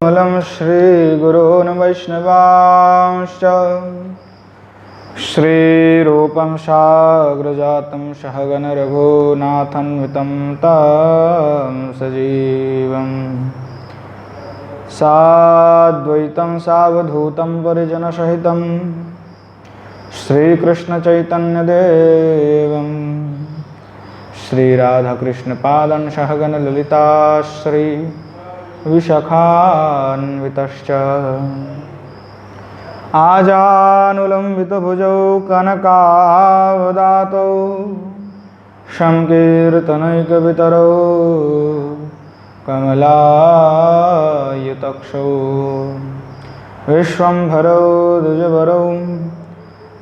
कमलं श्रीगुरून् वैष्णवांश्च श्रीरूपं साग्रजातं सहगण रघुनाथान्वितं तं सजीवम् साद्वैतं सावधूतं परिजनसहितं श्रीकृष्णचैतन्यदेवं श्रीराधाकृष्णपादान् सहगण ललिता श्री विशाखान्वितश्च आजानुलम्बितभुजौ कनकावदातौ संकीर्तनैकवितरौ कमलायतक्षौ विश्वम्भरौ द्विजवरौ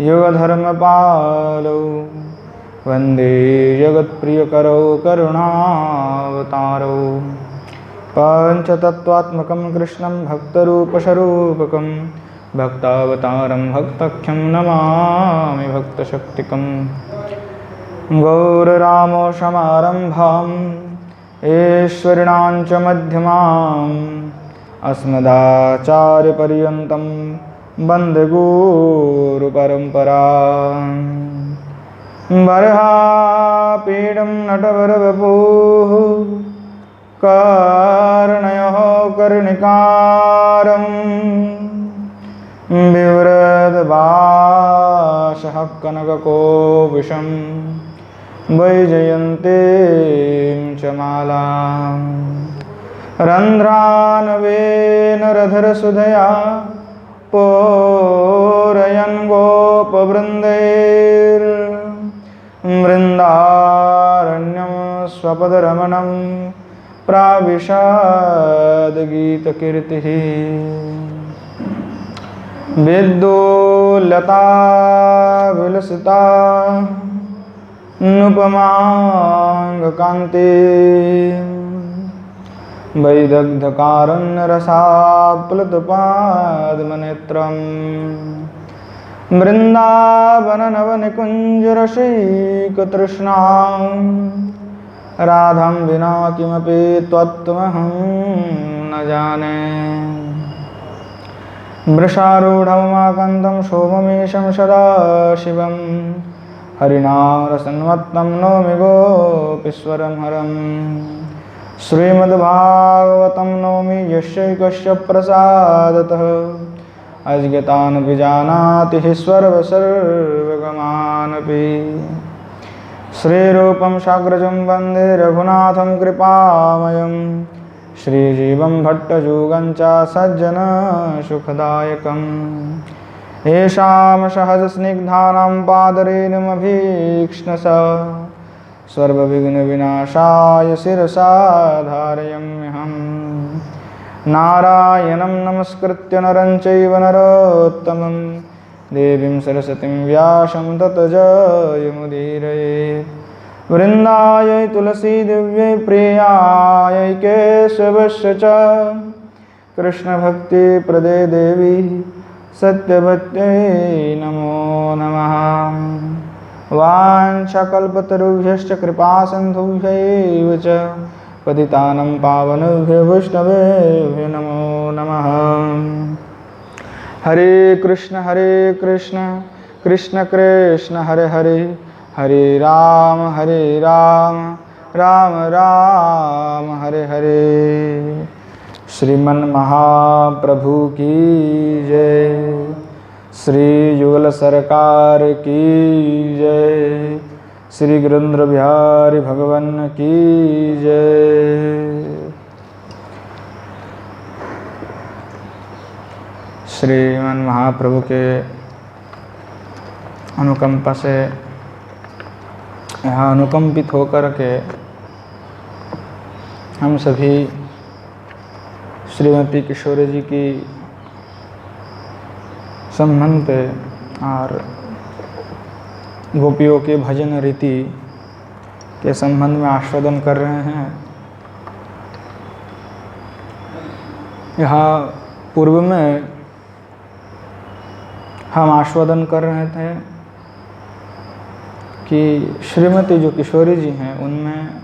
युगधर्मपालौ वन्दे जगत्प्रियकरौ करुणावतारौ पंचतत्त्वात्मकं कृष्णं भक्तरूपस्वरूपकं भक्तावतारं भक्तख्यं नमामि भक्तशक्तिकं गौररामोसमारम्भाम् ईश्वरिणां च मध्यमाम् अस्मदाचार्यपर्यन्तं वन्दे गुरुपरम्पराम् बर्हापीडं नटवरवपुः कर्णयोः कर्णिकारं बिभ्रद्भासः कनककोविशं वैजयन्तीं च मालां रन्ध्रानवेनरधरसुधया पूरयन् गोपवृन्दैर्वृन्दारण्यं स्वपदरमणं प्राविशद्गीतकीर्तिः विद्युल्लता विलसिता नुपमाङ्गकान्ति वैदग्धकारुण्यरसाप्लुतपादमनेत्रम् वृन्दावननवनिकुञ्जरसिकतृष्णां राधां विना किमपि त्वत्त्वमहं न जाने वृषारूढं माकन्दं सोममेशं सदाशिवं हरिनारसन्मत्तं नौमि गोपीश्वरं हरं श्रीमद्भागवतं नौमि यस्यैकस्य प्रसादतः अज्ञतान् विजानाति सर्वगमानपि श्रीरूपं साग्रजं वन्दे रघुनाथं कृपामयं श्रीजीवं भट्टजुगं च सज्जनसुखदायकम् येषां सहजस्निग्धानां पादरेणुमभीक्ष्णसा सर्वविघ्नविनाशाय शिरसा धारयाम्यहम् नारायणं नमस्कृत्य नरं चैव नरोत्तमं देवीं सरस्वतीं व्यासं ततो जयमुदीरयेत् वृन्दायै तुलसी दिव्यै प्रियायै केशवस्य च कृष्णभक्तिप्रदे देवी सत्यभक्त्यै नमो नमः वाञ्छाकल्पतरुभ्यश्च कृपासिन्धुभ्यैव च पतितानं पावनेभ्यो वैष्णवेभ्यो नमो नमः हरे कृष्ण कृष्ण कृष्ण हरे हरे हरे राम राम राम हरे हरे। श्रीमन महाप्रभु की जय, श्री युगल सरकार की जय, श्री गिरिंद्र बिहारी भगवान की जय। श्रीमन महाप्रभु के अनुकंपा से यहाँ अनुकंपित होकर के हम सभी श्रीमती किशोरी जी की संबंध पे और गोपियों के भजन रीति के संबंध में आस्वादन कर रहे हैं। यहाँ पूर्व में हम आस्वादन कर रहे थे कि श्रीमती जो किशोरी जी हैं उनमें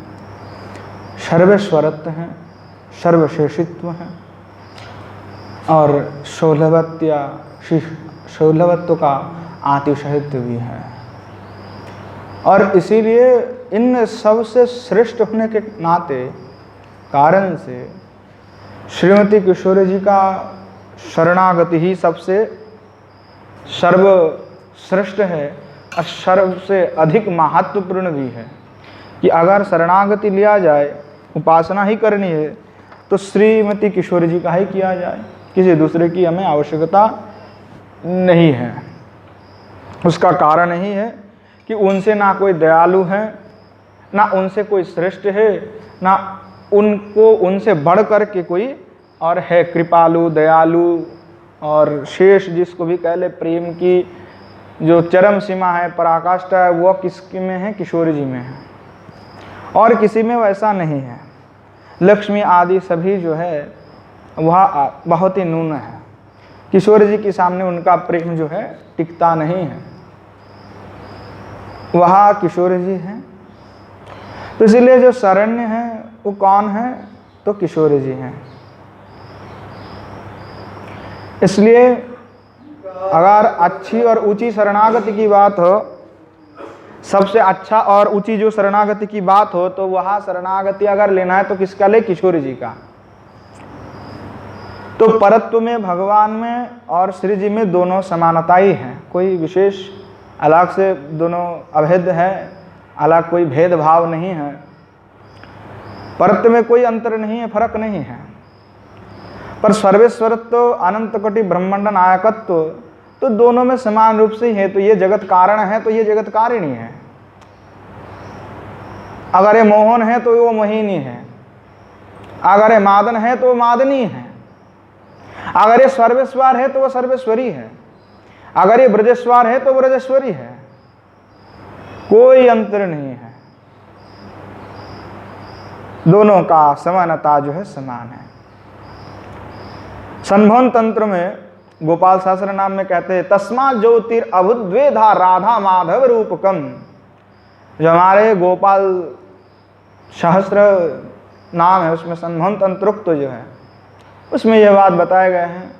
सर्वेश्वरत्व हैं, सर्वशेषित्व हैं और सौलभत्व का अतिशयत्व भी है। और इसीलिए इन सबसे श्रेष्ठ होने के नाते कारण से श्रीमती किशोरी जी का शरणागति ही सबसे सर्वश्रेष्ठ है और सबसे अधिक महत्वपूर्ण भी है कि अगर शरणागति लिया जाए, उपासना ही करनी है तो श्रीमती किशोरी जी का ही किया जाए, किसी दूसरे की हमें आवश्यकता नहीं है। उसका कारण यही है कि उनसे ना कोई दयालु है, ना उनसे कोई श्रेष्ठ है, ना उनसे बढ़ कर के कोई और है कृपालु, दयालु और शेष जिसको भी कह ले, प्रेम की जो चरम सीमा है, पराकाष्ठा है, वो किसकी में है? किशोरी जी में है और किसी में वैसा नहीं है। लक्ष्मी आदि सभी जो है वह बहुत ही न्यून है। किशोरी जी के सामने उनका प्रेम जो है टिकता नहीं है। वह किशोरी जी हैं। तो इसलिए जो शरण्य है वो कौन है? तो किशोरी जी हैं। इसलिए अगर अच्छी और ऊंची शरणागति की बात हो, सबसे अच्छा और ऊंची जो शरणागति की बात हो, तो वह शरणागति अगर लेना है तो किसका ले? किशोरी जी का। तो परत्व में, भगवान में और श्री जी में दोनों समानता ही है, कोई विशेष अलग से दोनों अभेद है, अलग कोई भेदभाव नहीं है। परत्व में कोई अंतर नहीं है, फर्क नहीं है। पर सर्वेश्वरत्व, अनंत कोटि ब्रह्मांड नायकत्व तो दोनों में समान रूप से ही है। तो ये जगत कारण है तो ये जगत कारिणी है। अगर ये मोहन है तो वो मोहिनी है, अगर ये मादन है तो वो मादनी है, अगर ये सर्वेश्वर है तो वो सर्वेश्वरी है, अगर ये ब्रजेश्वर है तो ब्रजेश्वरी है। कोई अंतर नहीं है, दोनों का समानता जो है समान है। संभवन तंत्र में गोपाल सहस्त्र नाम में कहते हैं तस्मा ज्योतिर अभुद्वेधा राधा माधव रूपकम। जो हमारे गोपाल सहस्त्र नाम है उसमें संभवन तंत्रोक्त जो है उसमें यह बात बताए गए हैं।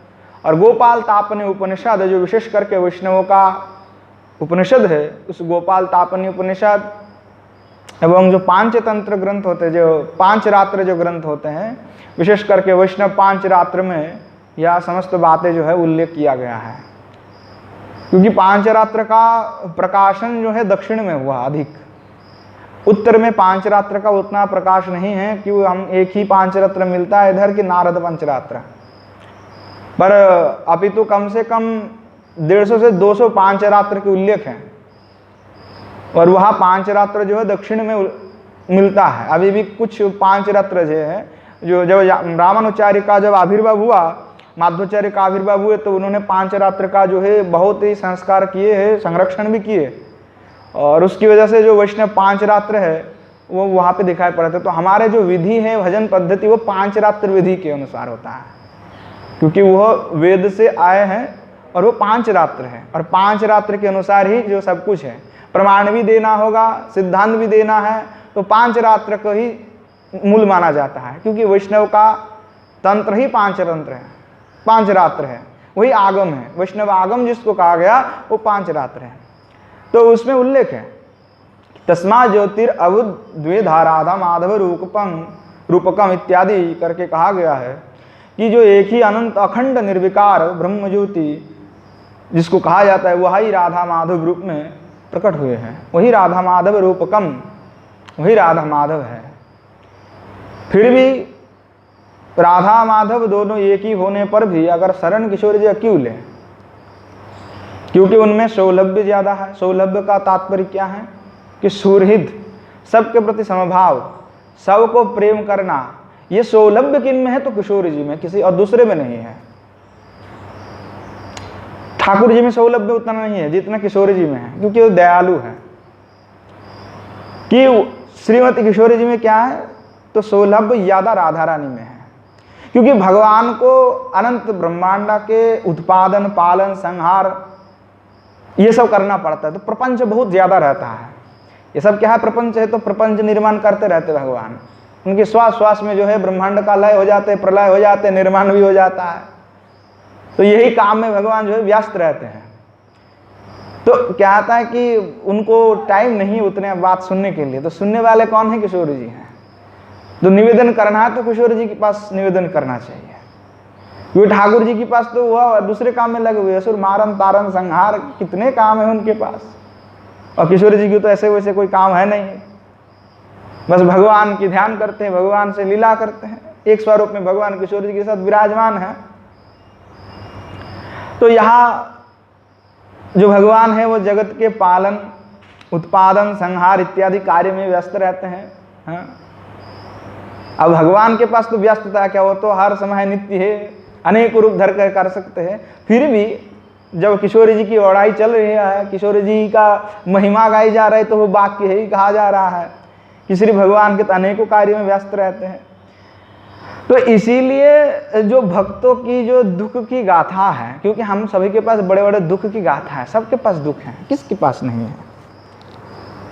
और गोपाल तापनी उपनिषद जो विशेष करके वैष्णवों का उपनिषद है, उस गोपाल तापनी उपनिषद एवं जो पांचतंत्र ग्रंथ होते हैं, जो पांच रात्र जो ग्रंथ होते हैं, विशेष करके वैष्णव पांच रात्र में यह समस्त बातें जो है उल्लेख किया गया है। क्योंकि पांच रात्र का प्रकाशन जो है दक्षिण में हुआ अधिक, उत्तर में पांच रात्र का उतना प्रकाश नहीं है कि हम एक ही पांच रात्र मिलता है इधर की नारद पंचरात्र, पर अपितु कम से कम 150 से 200 पांच रात्र के उल्लेख हैं। और वह पांच रात्र जो है दक्षिण में मिलता है। अभी भी कुछ पांच रात्र जो है, जो जब रामानुचार्य का जब आविर्भाव हुआ, माध्वाचार्य का आविर्भाव हुए, तो उन्होंने पांच रात्र का जो है बहुत ही संस्कार किए हैं, संरक्षण भी किए, और उसकी वजह से जो वैष्णव पांच रात्र है वो वहाँ पे दिखाई पड़ते। तो हमारे जो विधि है, भजन पद्धति, वो पांच रात्र विधि के अनुसार होता है, क्योंकि वह वेद से आए हैं और वो पांच रात्र है। और पांच रात्र के अनुसार ही जो सब कुछ है, प्रमाण भी देना होगा, सिद्धांत भी देना है, तो पांच रात्र को ही मूल माना जाता है। क्योंकि वैष्णव का तंत्र ही पांच तंत्र है, पांच रात्र है, वही आगम है। वैष्णव आगम जिसको कहा गया वो पांच रात्र है। तो उसमें उल्लेख है तस्मा ज्योतिर अवुद्वेधा राधा माधव रूपकम इत्यादि करके कहा गया है कि जो एक ही अनंत अखंड निर्विकार ब्रह्म ज्योति जिसको कहा जाता है वही राधा माधव रूप में प्रकट हुए हैं, वही राधा माधव रूपकम, वही राधा माधव है। फिर भी राधा माधव दोनों एक ही होने पर भी अगर शरण किशोर जी क्यों लें? क्योंकि उनमें सौलभ्य ज्यादा है। सौलभ्य का तात्पर्य क्या है कि सुहृद, सबके प्रति समभाव, सबको प्रेम करना, ये सौलभ्य किन में है? तो किशोर जी में, किसी और दूसरे में नहीं है। ठाकुर जी में सौलभ्य उतना नहीं है जितना किशोर जी में है, क्योंकि वो दयालु है। कि श्रीमती किशोरी जी में क्या है? तो सौलभ्य ज्यादा राधा रानी में है, क्योंकि भगवान को अनंत ब्रह्मांड के उत्पादन, पालन, संहार ये सब करना पड़ता है, तो प्रपंच बहुत ज्यादा रहता है। ये सब क्या है, प्रपंच है, तो प्रपंच निर्माण करते रहते भगवान। उनके श्वास श्वास में जो है ब्रह्मांड का लय हो जाते, प्रलय हो जाते, निर्माण भी हो जाता है। तो यही काम में भगवान जो है व्यस्त रहते हैं। तो क्या आता है कि उनको टाइम नहीं उतने बात सुनने के लिए, तो सुनने वाले कौन है? किशोर जी हैं। तो निवेदन करना है तो किशोर जी के पास निवेदन करना चाहिए, क्योंकि ठाकुर जी के पास तो वह दूसरे काम में लगे हुए, असुर मारन तारन संहार, कितने काम है उनके पास, और किशोर जी की तो ऐसे वैसे कोई काम है नहीं, बस भगवान की ध्यान करते हैं, भगवान से लीला करते हैं। एक स्वरूप में भगवान किशोर जी के साथ विराजमान है। तो यहाँ जो भगवान है वो जगत के पालन, उत्पादन, संहार इत्यादि कार्य में व्यस्त रहते हैं। हाँ? अब भगवान के पास तो व्यस्तता क्या, वो तो हर समय नित्य है, अनेक रूप धर कर सकते हैं। फिर भी जब किशोर जी की ओढ़ाई चल रही है, किशोर जी का महिमा गाई जा रही है, तो वो वाक्य ही कहा जा रहा है कि श्री भगवान के तो अनेकों कार्यों में व्यस्त रहते हैं। तो इसीलिए जो भक्तों की जो दुख की गाथा है, क्योंकि हम सभी के पास बड़े बड़े दुख की गाथा है, सबके पास दुख है, किसके पास नहीं है?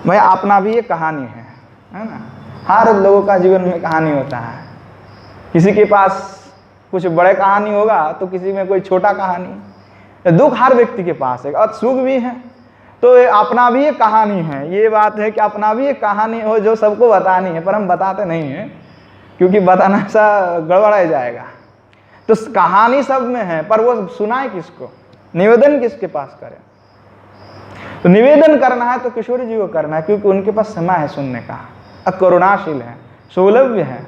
भाई अपना भी ये कहानी है ना? हर लोगों का जीवन में कहानी होता है। किसी के पास कुछ बड़े कहानी होगा तो किसी में कोई छोटा कहानी। दुख हर व्यक्ति के पास है और सुख भी है। तो अपना भी एक कहानी है। ये बात है कि अपना भी एक कहानी हो जो सबको बतानी है, पर हम बताते नहीं हैं, क्योंकि बताना सा गड़बड़ा जाएगा। तो कहानी सब में है, पर वो सुनाए किसको, निवेदन किसके पास करें? तो निवेदन करना है तो किशोर जी को करना है, क्योंकि उनके पास समय है सुनने का, करुणाशील है, सौलभ्य है,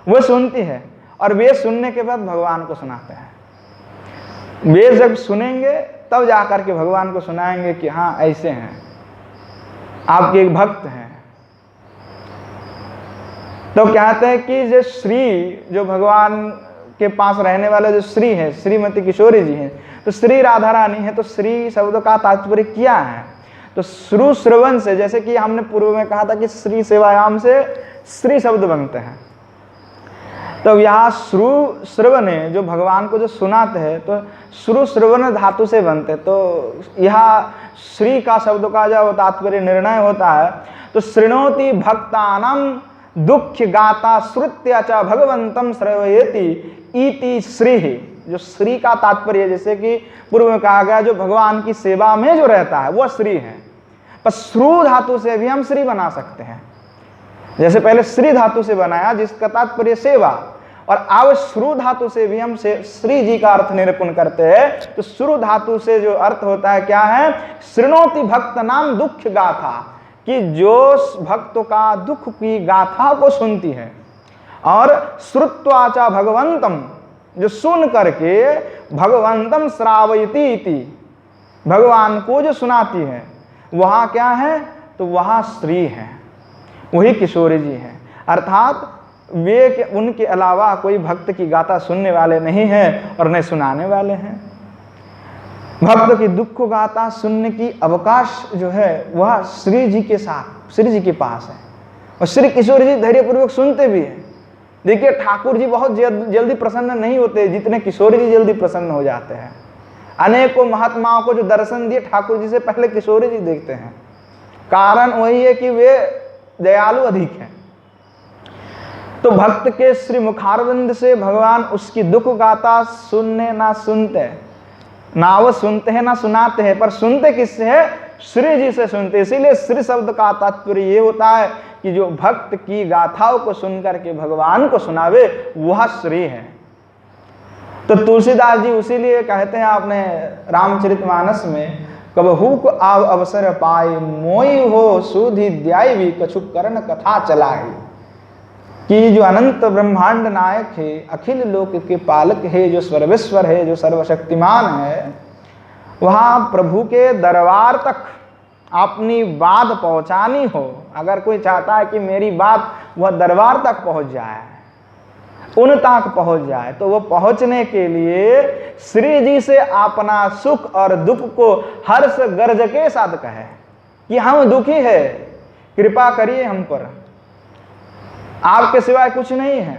वो सुनती है, और वे सुनने के बाद भगवान को सुनाते हैं। वे जब सुनेंगे तब जाकर के भगवान को सुनाएंगे कि हाँ ऐसे हैं, आपके एक भक्त हैं। तो कहते हैं कि जो श्री, जो भगवान के पास रहने वाले जो श्री है, श्रीमती किशोरी जी हैं, तो श्री राधा रानी है। तो श्री शब्द का तात्पर्य क्या है? तो श्रु श्रवण से, जैसे कि हमने पूर्व में कहा था कि श्री सेवायाम से श्री शब्द बनते हैं। तो यहाँ श्रु श्रवण है, जो भगवान को जो सुनाते हैं, तो श्रु श्रवण धातु से बनते। तो यहाँ श्री का शब्द का जो तात्पर्य निर्णय होता है, तो शृणोति भक्तानां दुख गाता श्रुत्या च भगवंतम श्रवयेति इति श्री। जो श्री का तात्पर्य, जैसे कि पूर्व में कहा गया, जो भगवान की सेवा में जो रहता है वो श्री है। पर श्रु धातु से भी हम श्री बना सकते हैं। जैसे पहले श्री धातु से बनाया जिसका तात्पर्य सेवा, और अब श्रु धातु से भी हम श्री जी का अर्थ निरूपण करते हैं। तो श्रु धातु से जो अर्थ होता है क्या है? शृणोति भक्त नाम दुख गाथा, कि जो भक्तों का दुख की गाथा को सुनती है। और श्रुत्वाचा भगवंतम, जो सुन करके भगवंतम श्रावयति इति, भगवान को जो सुनाती है, वहां क्या है? तो वहां श्री है, वही किशोरी जी हैं। अर्थात वे उनके अलावा कोई भक्त की गाथा सुनने वाले नहीं हैं और न सुनाने वाले हैं। भक्त की दुख गाथा सुनने की अवकाश जो है वह श्री जी के साथ, श्री जी के पास है। और श्री किशोर जी धैर्यपूर्वक सुनते भी हैं। देखिए ठाकुर जी बहुत जल्दी प्रसन्न नहीं होते जितने किशोर जी जल्दी प्रसन्न हो जाते हैं। अनेकों महात्माओं को जो दर्शन दिए ठाकुर जी से पहले किशोर जी देखते हैं। कारण वही है कि वे दयालु अधिक हैं। तो भक्त के श्री मुखारविंद से भगवान उसकी दुख गाथा सुनने ना सुनते, ना वो सुनते हैं ना सुनाते हैं, पर सुनते किससे है? श्री जी से सुनते। इसीलिए श्री शब्द का तात्पर्य ये होता है कि जो भक्त की गाथाओं को सुनकर के भगवान को सुनावे वह श्री है। तो तुलसीदास जी उसीलिए कहते हैं आपने रामचरितमानस में, कबहू को आव अवसर पाए मोई हो सुधि द्याई भी कछु कर्ण कथा चलाए, कि जो अनंत ब्रह्मांड नायक है, अखिल लोक के पालक है, जो सर्वेश्वर है, जो सर्वशक्तिमान है, वहाँ प्रभु के दरबार तक अपनी बात पहुँचानी हो, अगर कोई चाहता है कि मेरी बात वह दरबार तक पहुँच जाए, उन तक पहुँच जाए, तो वो पहुँचने के लिए श्री जी से अपना सुख और दुख को हर्ष गर्ज के साथ कहे कि हम दुखी है, कृपा करिए हम पर, आपके सिवाय कुछ नहीं है।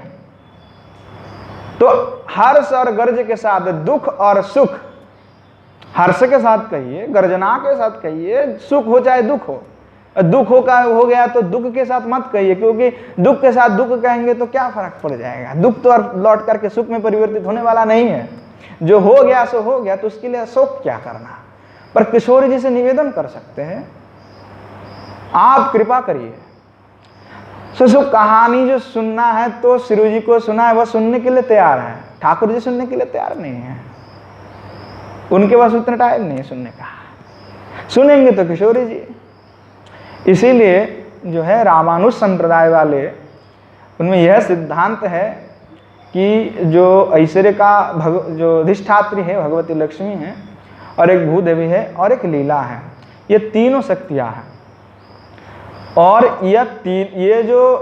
तो हर्ष और गर्ज के साथ, दुख और सुख, हर्ष के साथ कहिए, गर्जना के साथ कहिए, सुख हो चाहे दुख हो, दुख हो गया तो दुख के साथ मत कहिए, क्योंकि दुख के साथ दुख कहेंगे तो क्या फर्क पड़ जाएगा। दुख तो लौट करके सुख में परिवर्तित होने वाला नहीं है। जो हो गया सो हो गया, तो उसके लिए शोक क्या करना। पर किशोर जी से निवेदन कर सकते हैं, आप कृपा करिए। सो कहानी जो सुनना है तो श्री जी को सुना है, वह सुनने के लिए तैयार है। ठाकुर जी सुनने के लिए तैयार नहीं है, उनके पास उतना टाइम नहीं है सुनने का। सुनेंगे तो किशोरी जी। इसीलिए जो है रामानुज संप्रदाय वाले, उनमें यह सिद्धांत है कि जो ऐश्वर्य का जो अधिष्ठात्री है भगवती लक्ष्मी है, और एक भूदेवी है, और एक लीला है, ये तीनों शक्तियां हैं। और ये जो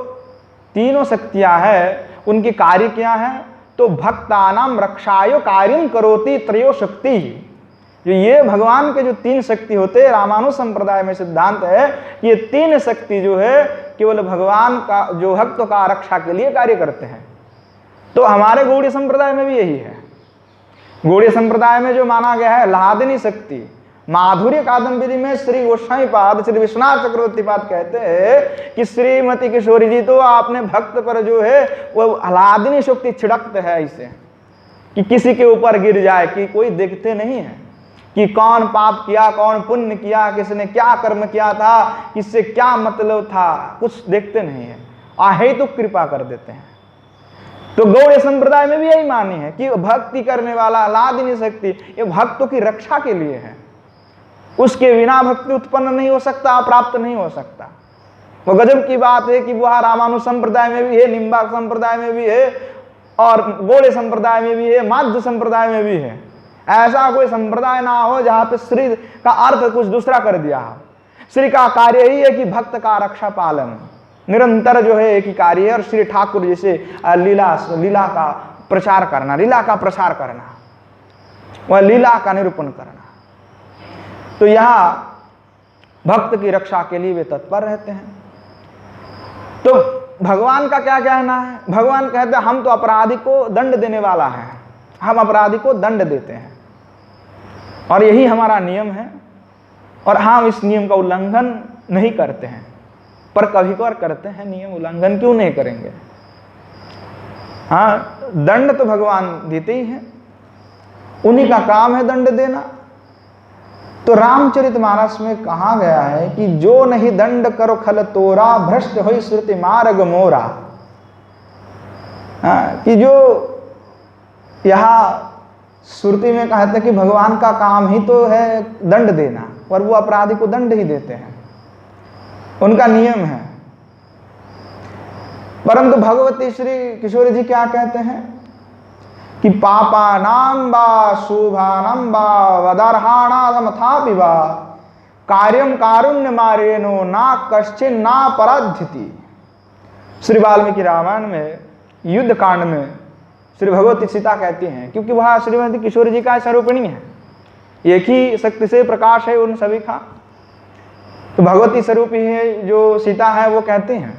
तीनों शक्तियां हैं, उनके कार्य क्या है, तो भक्तानाम रक्षायो कार्यम करोति त्रयो शक्ति। जो ये भगवान के जो तीन शक्ति होते हैं, रामानुज संप्रदाय में सिद्धांत है कि ये तीन शक्ति जो है केवल भगवान का जो भक्तों का रक्षा के लिए कार्य करते हैं। तो हमारे गौड़ीय संप्रदाय में भी यही है। गौड़ीय संप्रदाय में जो माना गया है लादिनी शक्ति, माधुर्य कादम्बरी में श्री गोस्वामी पाद, श्री विश्वनाथ चक्रवर्ती पाद कहते हैं कि श्रीमती किशोरी जी तो आपने भक्त पर जो है वो आह्लादिनी शक्ति छिड़कते हैं ऐसे कि किसी के ऊपर गिर जाए, कि कोई देखते नहीं है कि कौन पाप किया, कौन पुण्य किया, किसने क्या कर्म किया था, किससे क्या मतलब था, कुछ देखते नहीं है, आहे तो कृपा कर देते हैं। तो गौड़ीय संप्रदाय में भी यही मानी है कि भक्ति करने वाला आह्लादिनी शक्ति ये भक्तों की रक्षा के लिए है, उसके बिना भक्ति उत्पन्न नहीं हो सकता, प्राप्त नहीं हो सकता। वो गजब की बात है कि वह रामानुज संप्रदाय में भी है, निम्बार्क संप्रदाय में भी है, और गौड़ीय संप्रदाय में भी है, माध्य संप्रदाय में भी है। ऐसा कोई संप्रदाय ना हो जहां पे श्री का अर्थ कुछ दूसरा कर दिया हो। श्री का कार्य ही है कि भक्त का रक्षा पालन निरंतर जो है एक ही कार्य है। और श्री ठाकुर जैसे लीला का प्रचार करना, लीला का प्रसार करना, वह लीला का निरूपण करना। तो यहां भक्त की रक्षा के लिए वे तत्पर रहते हैं। तो भगवान का क्या कहना है? भगवान कहते हैं हम तो अपराधी को दंड देने वाला है, हम अपराधी को दंड देते हैं, और यही हमारा नियम है, और हम इस नियम का उल्लंघन नहीं करते हैं। पर कभी कभार करते हैं, नियम उल्लंघन क्यों नहीं करेंगे? हाँ, दंड तो भगवान देते ही हैं, उन्हीं का काम है दंड देना। तो रामचरितमानस में कहा गया है कि जो नहीं दंड करो खल तोरा, भ्रष्ट होई श्रुति मार्ग मोरा। कि जो यहां श्रुति में कहते हैं कि भगवान का काम ही तो है दंड देना, और वो अपराधी को दंड ही देते हैं, उनका नियम है। परंतु भगवती श्री किशोरी जी क्या कहते हैं कि पापानां वा शुभानां वा वदर्हाणामथापि वा कार्यम कारुण्य मारेनो ना कश्चिन ना पराध्यति। श्री वाल्मीकि रामायण में युद्ध कांड में श्री भगवती सीता कहती हैं, क्योंकि वह श्रीमती किशोरी जी का स्वरूपिणी है, एक ही शक्ति से प्रकाश है उन सभी का। तो भगवती स्वरूपी है जो सीता है, वो कहते हैं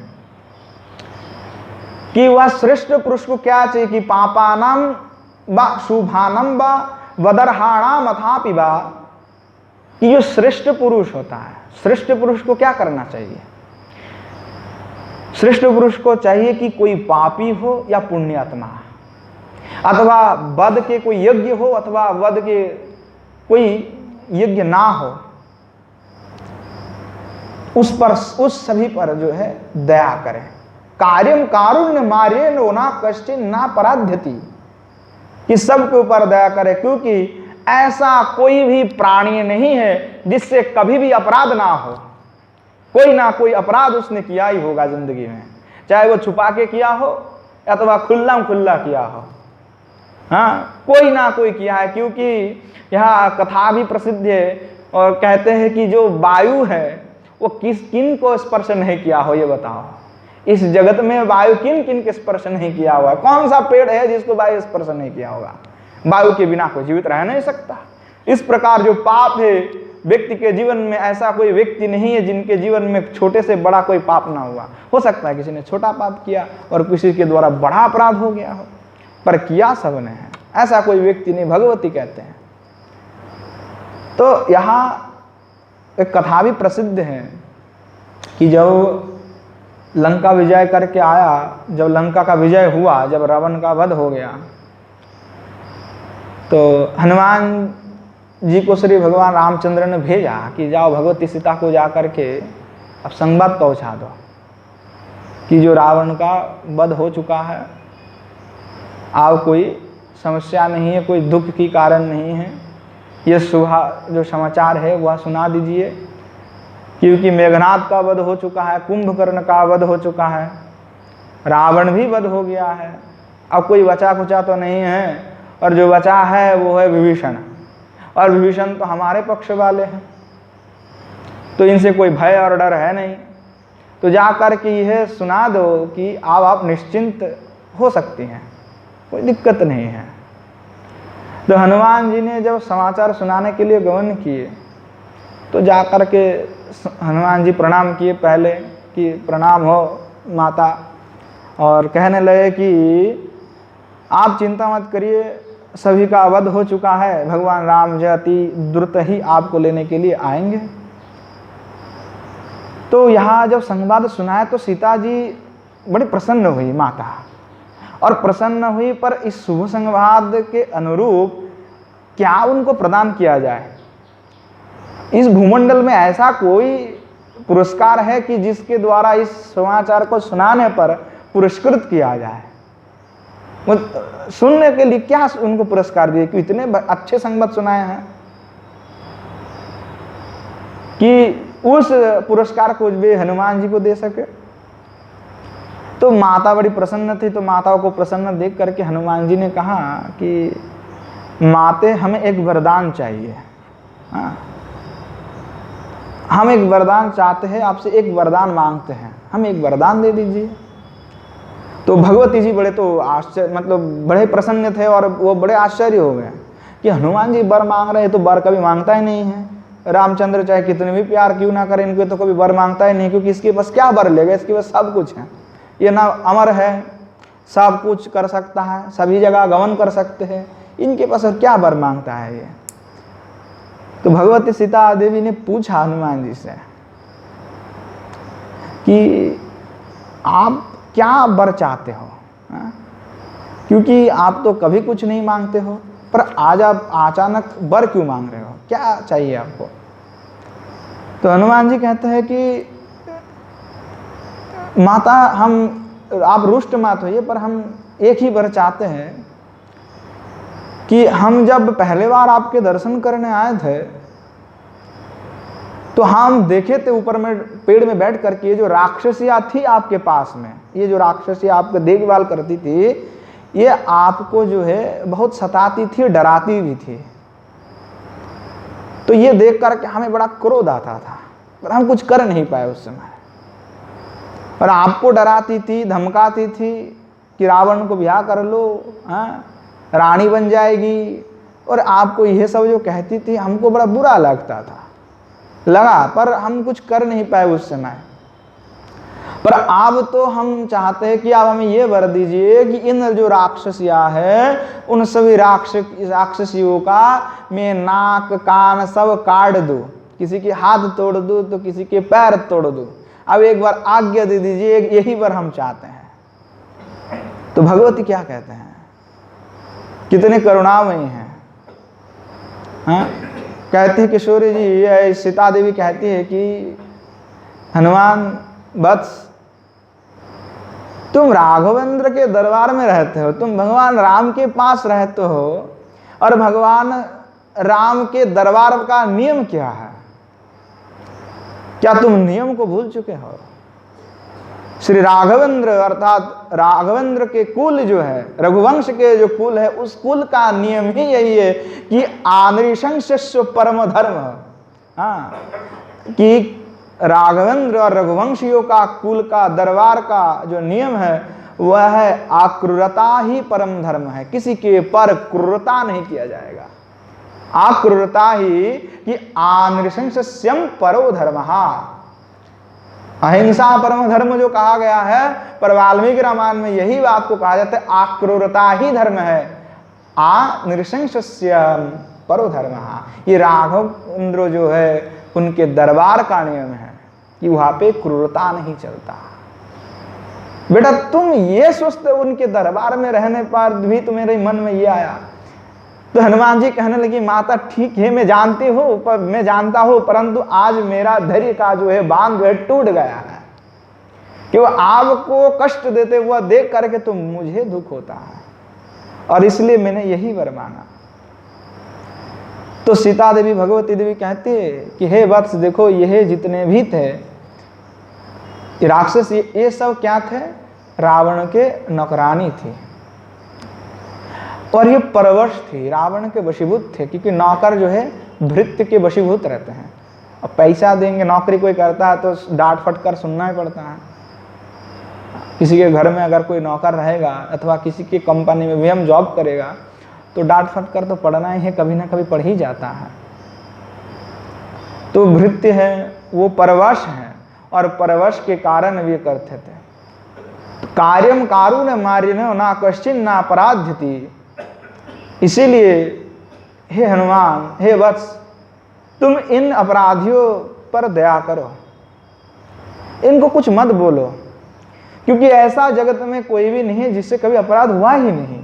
कि वह श्रेष्ठ पुरुष को क्या चाहिए कि पापानाम व शुभानम व वदर्हाणाम अथापि वा, कि जो श्रेष्ठ पुरुष होता है, श्रेष्ठ पुरुष को क्या करना चाहिए? श्रेष्ठ पुरुष को चाहिए कि कोई पापी हो या पुण्यात्मा, अथवा वध के कोई यज्ञ हो अथवा वध के कोई यज्ञ ना हो, उस सभी पर जो है दया करें। कार्यम कारुण्य मारे नो ना कश्चिन ना पराध्यति, कि सबके ऊपर दया करे, क्योंकि ऐसा कोई भी प्राणी नहीं है जिससे कभी भी अपराध ना हो। कोई ना कोई अपराध उसने किया ही होगा जिंदगी में, चाहे वो छुपा के किया हो अथवा खुल्ला खुल्ला किया हो। हाँ, कोई ना कोई किया है, क्योंकि यहाँ कथा भी प्रसिद्ध है, और कहते हैं कि जो वायु है वो किन को स्पर्श नहीं किया हो, ये बताओ। इस जगत में वायु किन किन के स्पर्श नहीं किया हुआ है? कौन सा पेड़ है जिसको वायु स्पर्श नहीं किया होगा? वायु के बिना कोई जीवित रह नहीं सकता। इस प्रकार जो पाप है व्यक्ति के जीवन में, ऐसा कोई व्यक्ति नहीं है जिनके जीवन में छोटे से बड़ा कोई पाप ना हुआ। हो सकता है किसी ने छोटा पाप किया और किसी के द्वारा बड़ा अपराध हो गया हो, पर किया सबने है, ऐसा कोई व्यक्ति नहीं, भगवती कहते हैं। तो यहाँ एक कथा भी प्रसिद्ध है कि जब लंका विजय करके आया, जब लंका का विजय हुआ, जब रावण का वध हो गया, तो हनुमान जी को श्री भगवान रामचंद्र ने भेजा कि जाओ भगवती सीता को जा करके अब संवाद पहुंचा दो कि जो रावण का वध हो चुका है, अब कोई समस्या नहीं है, कोई दुख की कारण नहीं है, ये शुभ जो समाचार है वह सुना दीजिए, क्योंकि मेघनाद का वध हो चुका है, कुंभकर्ण का वध हो चुका है, रावण भी वध हो गया है, अब कोई बचा खुचा तो नहीं है, और जो बचा है वो है विभीषण, और विभीषण तो हमारे पक्ष वाले हैं, तो इनसे कोई भय और डर है नहीं, तो जाकर के यह सुना दो कि अब आप निश्चिंत हो सकती हैं, कोई दिक्कत नहीं है। तो हनुमान जी ने जब समाचार सुनाने के लिए गमन किए, तो जाकर के हनुमान जी प्रणाम किए पहले कि प्रणाम हो माता, और कहने लगे कि आप चिंता मत करिए, सभी का वध हो चुका है, भगवान राम जो अति द्रुत ही आपको लेने के लिए आएंगे। तो यहाँ जब संवाद सुनाया तो सीता जी बड़ी प्रसन्न हुई माता, और प्रसन्न हुई, पर इस शुभ संवाद के अनुरूप क्या उनको प्रदान किया जाए। इस भूमंडल में ऐसा कोई पुरस्कार है कि जिसके द्वारा इस समाचार को सुनाने पर पुरस्कृत किया जाए। सुनने के लिए क्या उनको पुरस्कार दिए कि इतने अच्छे संवाद सुनाए हैं, कि उस पुरस्कार को वे हनुमान जी को दे सके। तो माता बड़ी प्रसन्न थी, तो माताओं को प्रसन्न देख करके हनुमान जी ने कहा कि माते हमें एक वरदान चाहिए, हाँ, हम एक वरदान चाहते हैं, आपसे एक वरदान मांगते हैं, हम एक वरदान दे दीजिए। तो भगवती जी बड़े तो आश्चर्य, मतलब बड़े प्रसन्न थे, और वो बड़े आश्चर्य हो गए कि हनुमान जी वर मांग रहे हैं, तो वर कभी मांगता ही नहीं है। रामचंद्र चाहे कितने भी प्यार क्यों ना करें इनको, तो कभी वर मांगता ही नहीं, क्योंकि इसके पास क्या वर लेगा, इसके पास सब कुछ है, ये ना अमर है, सब कुछ कर सकता है, सभी जगह गमन कर सकते हैं, इनके पास और क्या वर मांगता है ये। तो भगवती सीता देवी ने पूछा हनुमान जी से कि आप क्या वर चाहते हो, हा? क्योंकि आप तो कभी कुछ नहीं मांगते हो, पर आज आप अचानक वर क्यों मांग रहे हो, क्या चाहिए आपको। तो हनुमान जी कहते हैं कि माता आप रुष्ट मत होइए, पर हम एक ही वर चाहते हैं कि हम जब पहले बार आपके दर्शन करने आए थे, तो हम देखे थे ऊपर में पेड़ में बैठ करके, ये जो राक्षसियां थी आपके पास में, ये जो राक्षसियां आपको देखभाल करती थी, ये आपको जो है बहुत सताती थी, डराती भी थी। तो ये देख करके हमें बड़ा क्रोध आता था, पर हम कुछ कर नहीं पाए उस समय। और आपको डराती थी, धमकाती थी कि रावण को ब्याह कर लो, हाँ, रानी बन जाएगी, और आपको यह सब जो कहती थी, हमको बड़ा बुरा लगा, पर हम कुछ कर नहीं पाए उस समय। पर अब तो हम चाहते हैं कि आप हमें ये वर दीजिए कि इन जो राक्षसियां हैं, उन सभी राक्षसियों का मैं नाक कान सब काट दूं, किसी के हाथ तोड़ दूं तो किसी के पैर तोड़ दूं। अब एक बार आज्ञा दे दीजिए, यही वर हम चाहते हैं। तो भगवती क्या कहते हैं, कितने करुणामयी हैं, हाँ? कहती है किशोरी जी, ये सीता देवी कहती है कि हनुमान वत्स, तुम राघवेंद्र के दरबार में रहते हो, तुम भगवान राम के पास रहते हो, और भगवान राम के दरबार का नियम क्या है, क्या तुम नियम को भूल चुके हो। श्री राघवेंद्र अर्थात राघवेंद्र के कुल जो है, रघुवंश के जो कुल है, उस कुल का नियम ही यही है कि आनृशंस्य परम धर्म, हाँ, कि राघवेंद्र और रघुवंशियों का कुल का दरबार का जो नियम है वह है आक्रूरता ही परम धर्म है, किसी के पर क्रूरता नहीं किया जाएगा। आक्रूरता ही कि आनृशंस्यम परो धर्मः, अहिंसा परम धर्म जो कहा गया है, पर वाल्मीकि रामायण में यही बात को कहा जाता है, आक्रूरता ही धर्म है, आनृशंस्यम परो धर्मः। ये राघवेंद्र जो है उनके दरबार का नियम है। कि वहां पे क्रूरता नहीं चलता। बेटा तुम ये सोचते उनके दरबार में रहने पर भी तुम्हारे मन में ये आया। तो हनुमान जी कहने लगी माता ठीक है, मैं जानती हूँ, पर मैं जानता हूँ, परंतु आज मेरा धैर्य का जो है बांध जो है टूट गया है कि वो आपको कष्ट देते हुआ देख करके तो मुझे दुख होता है, और इसलिए मैंने यही वर मांगा। तो सीता देवी भगवती देवी कहती है कि हे वत्स देखो, यह जितने भी थे राक्षस, ये सब क्या थे? रावण के नौकरानी थी, और ये परवश थी, रावण के वशीभूत थे, क्योंकि नौकर जो है भृत्य के वशीभूत रहते हैं। अब पैसा देंगे, नौकरी कोई करता है तो डांट फटकार सुनना ही पड़ता है। किसी के घर में अगर कोई नौकर रहेगा अथवा किसी की कंपनी में भी हम जॉब करेगा तो डांट फटकार तो पड़ना ही है, कभी ना कभी पड़ ही जाता है। तो भृत्य है वो परवश है, और परवश के कारण वे करते थे। कार्यम कारू न मार्य ना कश्चिन ना अपराध्यति। इसीलिए हे हनुमान, हे वत्स, तुम इन अपराधियों पर दया करो, इनको कुछ मत बोलो, क्योंकि ऐसा जगत में कोई भी नहीं है जिससे कभी अपराध हुआ ही नहीं।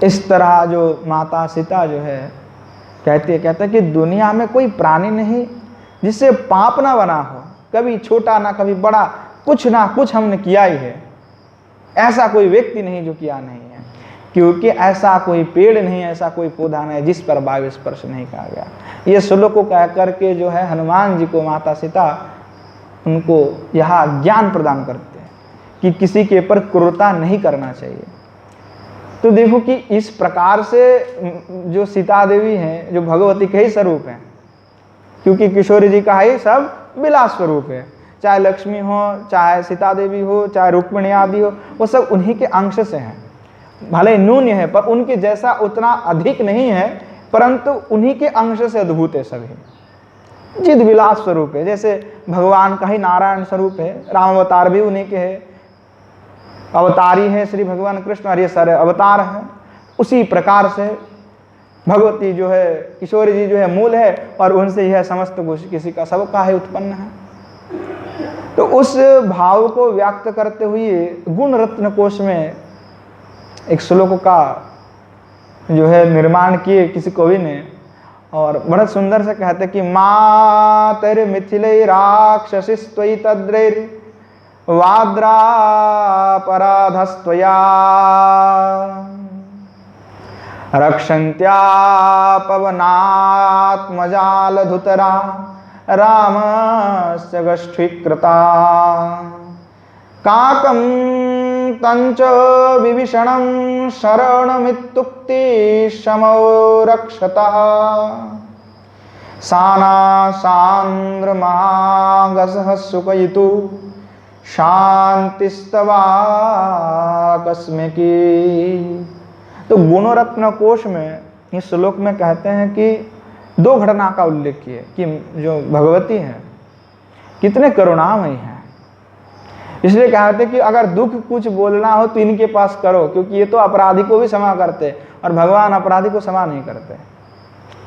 इस तरह जो माता सीता जो है कहते हैं कि दुनिया में कोई प्राणी नहीं जिससे पाप ना बना हो, कभी छोटा ना कभी बड़ा, कुछ ना कुछ हमने किया ही है। ऐसा कोई व्यक्ति नहीं जो किया नहीं है, क्योंकि ऐसा कोई पेड़ नहीं, ऐसा कोई पौधा नहीं जिस पर वायु स्पर्श नहीं कहा गया। ये श्लोक को कह करके जो है हनुमान जी को माता सीता उनको यह ज्ञान प्रदान करते हैं कि किसी के ऊपर क्रूरता नहीं करना चाहिए। तो देखो कि इस प्रकार से जो सीता देवी हैं जो भगवती के ही स्वरूप हैं, क्योंकि किशोरी जी का ही सब विलास स्वरूप है, चाहे लक्ष्मी हो, चाहे सीता देवी हो, चाहे रुक्मिणी आदि हो, वो सब उन्हीं के अंश से हैं। भले न्यून है पर उनके जैसा उतना अधिक नहीं है, परंतु उन्हीं के अंश से अद्भुत है सभी। जिद विलास स्वरूप है, जैसे भगवान का ही नारायण स्वरूप है, राम अवतार भी उन्हीं के है, अवतारी है श्री भगवान कृष्ण, और ये सारे अवतार हैं। उसी प्रकार से भगवती जो है किशोरी जी जो है मूल है, और उनसे यह समस्त कुछ किसी का सबका है उत्पन्न है। तो उस भाव को व्यक्त करते हुए गुण रत्न कोश में एक श्लोक का जो है निर्माण किए किसी कवि ने, और बड़ा सुंदर से कहते कि मातर मिथिले राक्षसिस्त्वयि तद्रैर वाद्रापराधस्त्वया रक्षन्त्या पवनात्मजालधुतरा रामस्य गष्ठीकृता काकं तंच विभीषणं शरणमित्युक्ति शमो रक्षतः साना सांद्र महागसः सुखयितु शांतिस्तवा कस्मिकी। तो गुणरत्न कोश में इस श्लोक में कहते हैं कि दो घटना का उल्लेख किए कि जो भगवती हैं कितने करुणामयी हैं। इसलिए कहते कि अगर दुख कुछ बोलना हो तो इनके पास करो, क्योंकि ये तो अपराधी को भी क्षमा करते और भगवान अपराधी को क्षमा नहीं करते।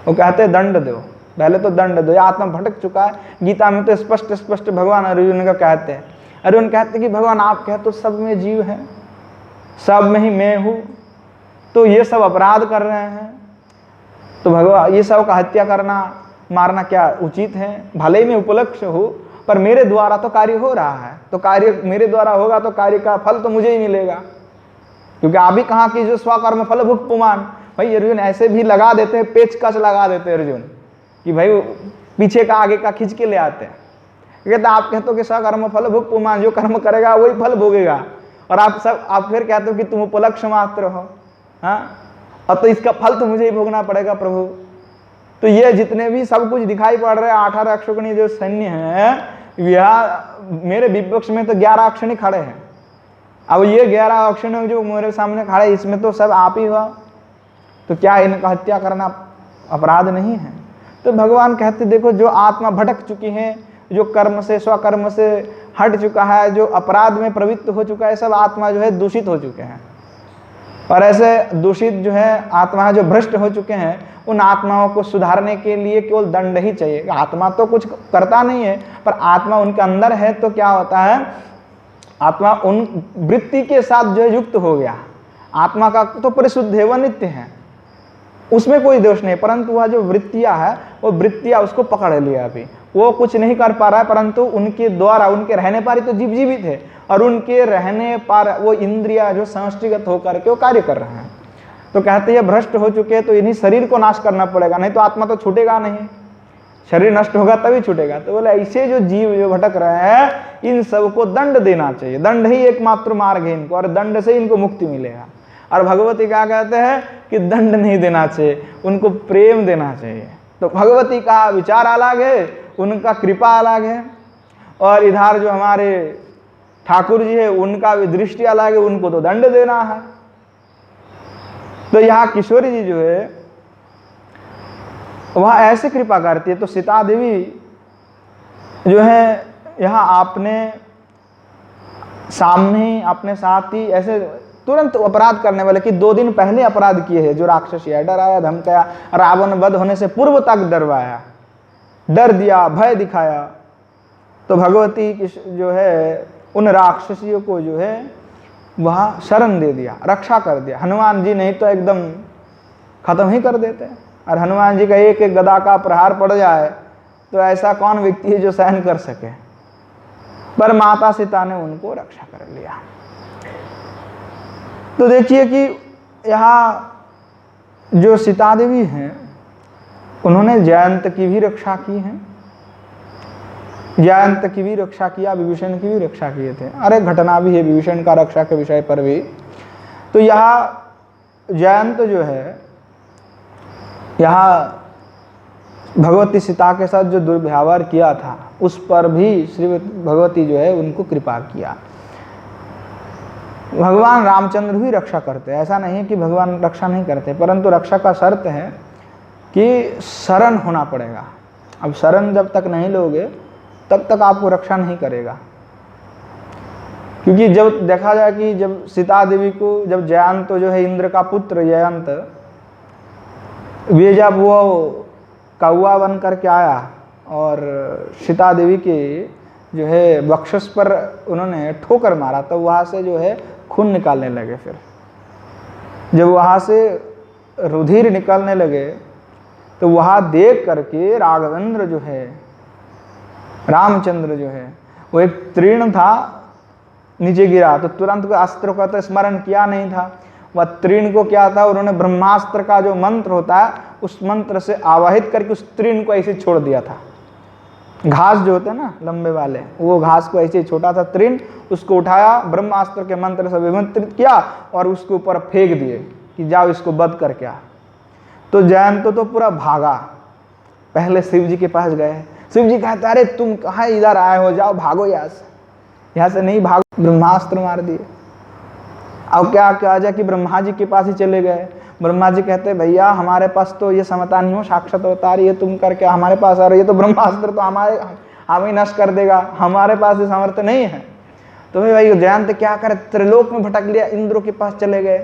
वो कहते दंड दो, पहले तो दंड दो, आत्मा भटक चुका है। गीता में तो स्पष्ट स्पष्ट भगवान अर्जुन का कहते हैं, अर्जुन कहते कि भगवान आप कह तो सब में जीव है, सब में ही मैं हूँ, तो ये सब अपराध कर रहे हैं, तो भगवान ये सब का हत्या करना मारना क्या उचित है? भले ही मैं उपलक्ष हूँ पर मेरे द्वारा तो कार्य हो रहा है, तो कार्य मेरे द्वारा होगा तो कार्य का फल तो मुझे ही मिलेगा, क्योंकि आप ही कहा कि जो स्वकर्म फल भुक्त पुमान। भाई अर्जुन ऐसे भी लगा देते हैं, पेचकस लगा देते हैं अर्जुन कि भाई पीछे का आगे का खींच के ले आते हैं। कहते आप कहते हो कि स्वकर्म फल भुक्त पुमान, जो कर्म करेगा वही फल भोगेगा, और आप फिर कहते हो कि तुम उपलक्ष मात्र हो, हाँ, अब तो इसका फल तो मुझे ही भोगना पड़ेगा प्रभु। तो ये जितने भी सब कुछ दिखाई पड़ रहे हैं 18 अक्षोणी जो सैन्य है, यह मेरे विपक्ष में तो 11 अक्षणी खड़े हैं। अब ये 11 अक्षणी जो मेरे सामने खड़े, इसमें तो सब आप ही हुआ, तो क्या इनका हत्या करना अपराध नहीं है? तो भगवान कहते देखो जो आत्मा भटक चुकी है, जो कर्म से स्वकर्म से हट चुका है, जो अपराध में प्रवृत्त हो चुका है, सब आत्मा जो है दूषित हो चुके हैं। और ऐसे दूषित जो है आत्मा जो भ्रष्ट हो चुके हैं, उन आत्माओं को सुधारने के लिए केवल दंड ही चाहिए। आत्मा तो कुछ करता नहीं है, पर आत्मा उनके अंदर है तो क्या होता है, आत्मा उन वृत्ति के साथ जो है युक्त हो गया। आत्मा का तो परिशुद्ध है, वह नित्य है, उसमें कोई दोष नहीं, परंतु वह जो वृत्तियां है वो वृत्तियां उसको पकड़ लिया। अभी वो कुछ नहीं कर पा रहा है, परंतु उनके द्वारा, उनके रहने पर ही तो जीव जीवित है, और उनके रहने पर वो इंद्रिया जो समष्टिगत होकर के वो कार्य कर रहे हैं। तो कहते हैं भ्रष्ट हो चुके हैं तो इन्हीं शरीर को नाश करना पड़ेगा, नहीं तो आत्मा तो छूटेगा नहीं, शरीर नष्ट होगा तभी छूटेगा। तो बोले ऐसे जो जीव जो भटक रहे हैं इन सबको दंड देना चाहिए, दंड ही एकमात्र मार्ग है इनको, और दंड से इनको मुक्ति मिलेगा। और भगवती क्या कहते हैं कि दंड नहीं देना चाहिए, उनको प्रेम देना चाहिए। तो भगवती का विचार अलग है, उनका कृपा अलग है, और इधर जो हमारे ठाकुर जी है उनका भी दृष्टि अलग है, उनको तो दंड देना है। तो यहाँ किशोरी जी जो है वह ऐसे कृपा करती है। तो सीता देवी जो है यहाँ आपने सामने अपने साथ ही ऐसे तुरंत अपराध करने वाले कि 2 दिन पहले अपराध किए हैं, जो राक्षसी है, डराया धमकाया, रावण वध होने से पूर्व तक डरवाया, डर दिया, भय दिखाया। तो भगवती की जो है उन राक्षसियों को जो है वह शरण दे दिया, रक्षा कर दिया। हनुमान जी नहीं तो एकदम खत्म ही कर देते, और हनुमान जी का एक एक गदा का प्रहार पड़ जाए तो ऐसा कौन व्यक्ति है जो सहन कर सके, पर माता सीता ने उनको रक्षा कर लिया। तो देखिए कि यहाँ जो सीता देवी हैं उन्होंने जयंत की भी रक्षा की है, जयंत की भी रक्षा किया, विभीषण की भी रक्षा किए थे। अरे घटना भी है विभीषण का रक्षा के विषय पर भी। तो यहाँ जयंत जो है, यहाँ भगवती सीता के साथ जो दुर्व्यवहार किया था उस पर भी श्री भगवती जो है उनको कृपा किया। भगवान रामचंद्र भी रक्षा करते हैं, ऐसा नहीं है कि भगवान रक्षा नहीं करते, परंतु रक्षा का शर्त है कि शरण होना पड़ेगा। अब शरण जब तक नहीं लोगे तब तक आपको रक्षा नहीं करेगा। क्योंकि जब देखा जाए कि जब सीता देवी को, जब जयंत जो है इंद्र का पुत्र जयंत, वे जब वो कौआ बन करके आया और सीता देवी के जो है बक्षस पर उन्होंने ठोकर मारा, तो वहाँ से जो है खून निकालने लगे। फिर जब वहाँ से रुधिर निकलने लगे तो वहाँ देख करके राघवेंद्र जो है, रामचंद्र जो है, वो एक तृण था नीचे गिरा, तो तुरंत कोई अस्त्र का तो स्मरण किया नहीं था। वह तृण को क्या था, उन्होंने ब्रह्मास्त्र का जो मंत्र होता है उस मंत्र से आवाहित करके उस तृण को ऐसे छोड़ दिया था। घास जो होते हैं ना लंबे वाले, वो घास को ऐसे छोटा सा तृण, उसको उठाया, ब्रह्मास्त्र के मंत्र से विमंत्रित किया और उसके ऊपर फेंक दिए कि जाओ इसको वध करके आ। तो जयंत तो पूरा भागा, पहले शिव जी के पास गए। शिव जी कहते अरे तुम कहाँ इधर आए हो, जाओ भागो यहाँ से नहीं भागो, ब्रह्मास्त्र मार दिए। अब क्या कहा जाए कि ब्रह्मा जी के पास ही चले गए। ब्रह्मा जी कहते भैया हमारे पास तो ये क्षमता नहीं हो, साक्षात अवतार ये तुम करके हमारे पास आ रहे, ये तो ब्रह्मास्त्र तो हम ही नष्ट कर देगा, हमारे पास ये सामर्थ्य नहीं है। तो भाई जयंत क्या करे, त्रिलोक में भटक लिया, इंद्र के पास चले गए।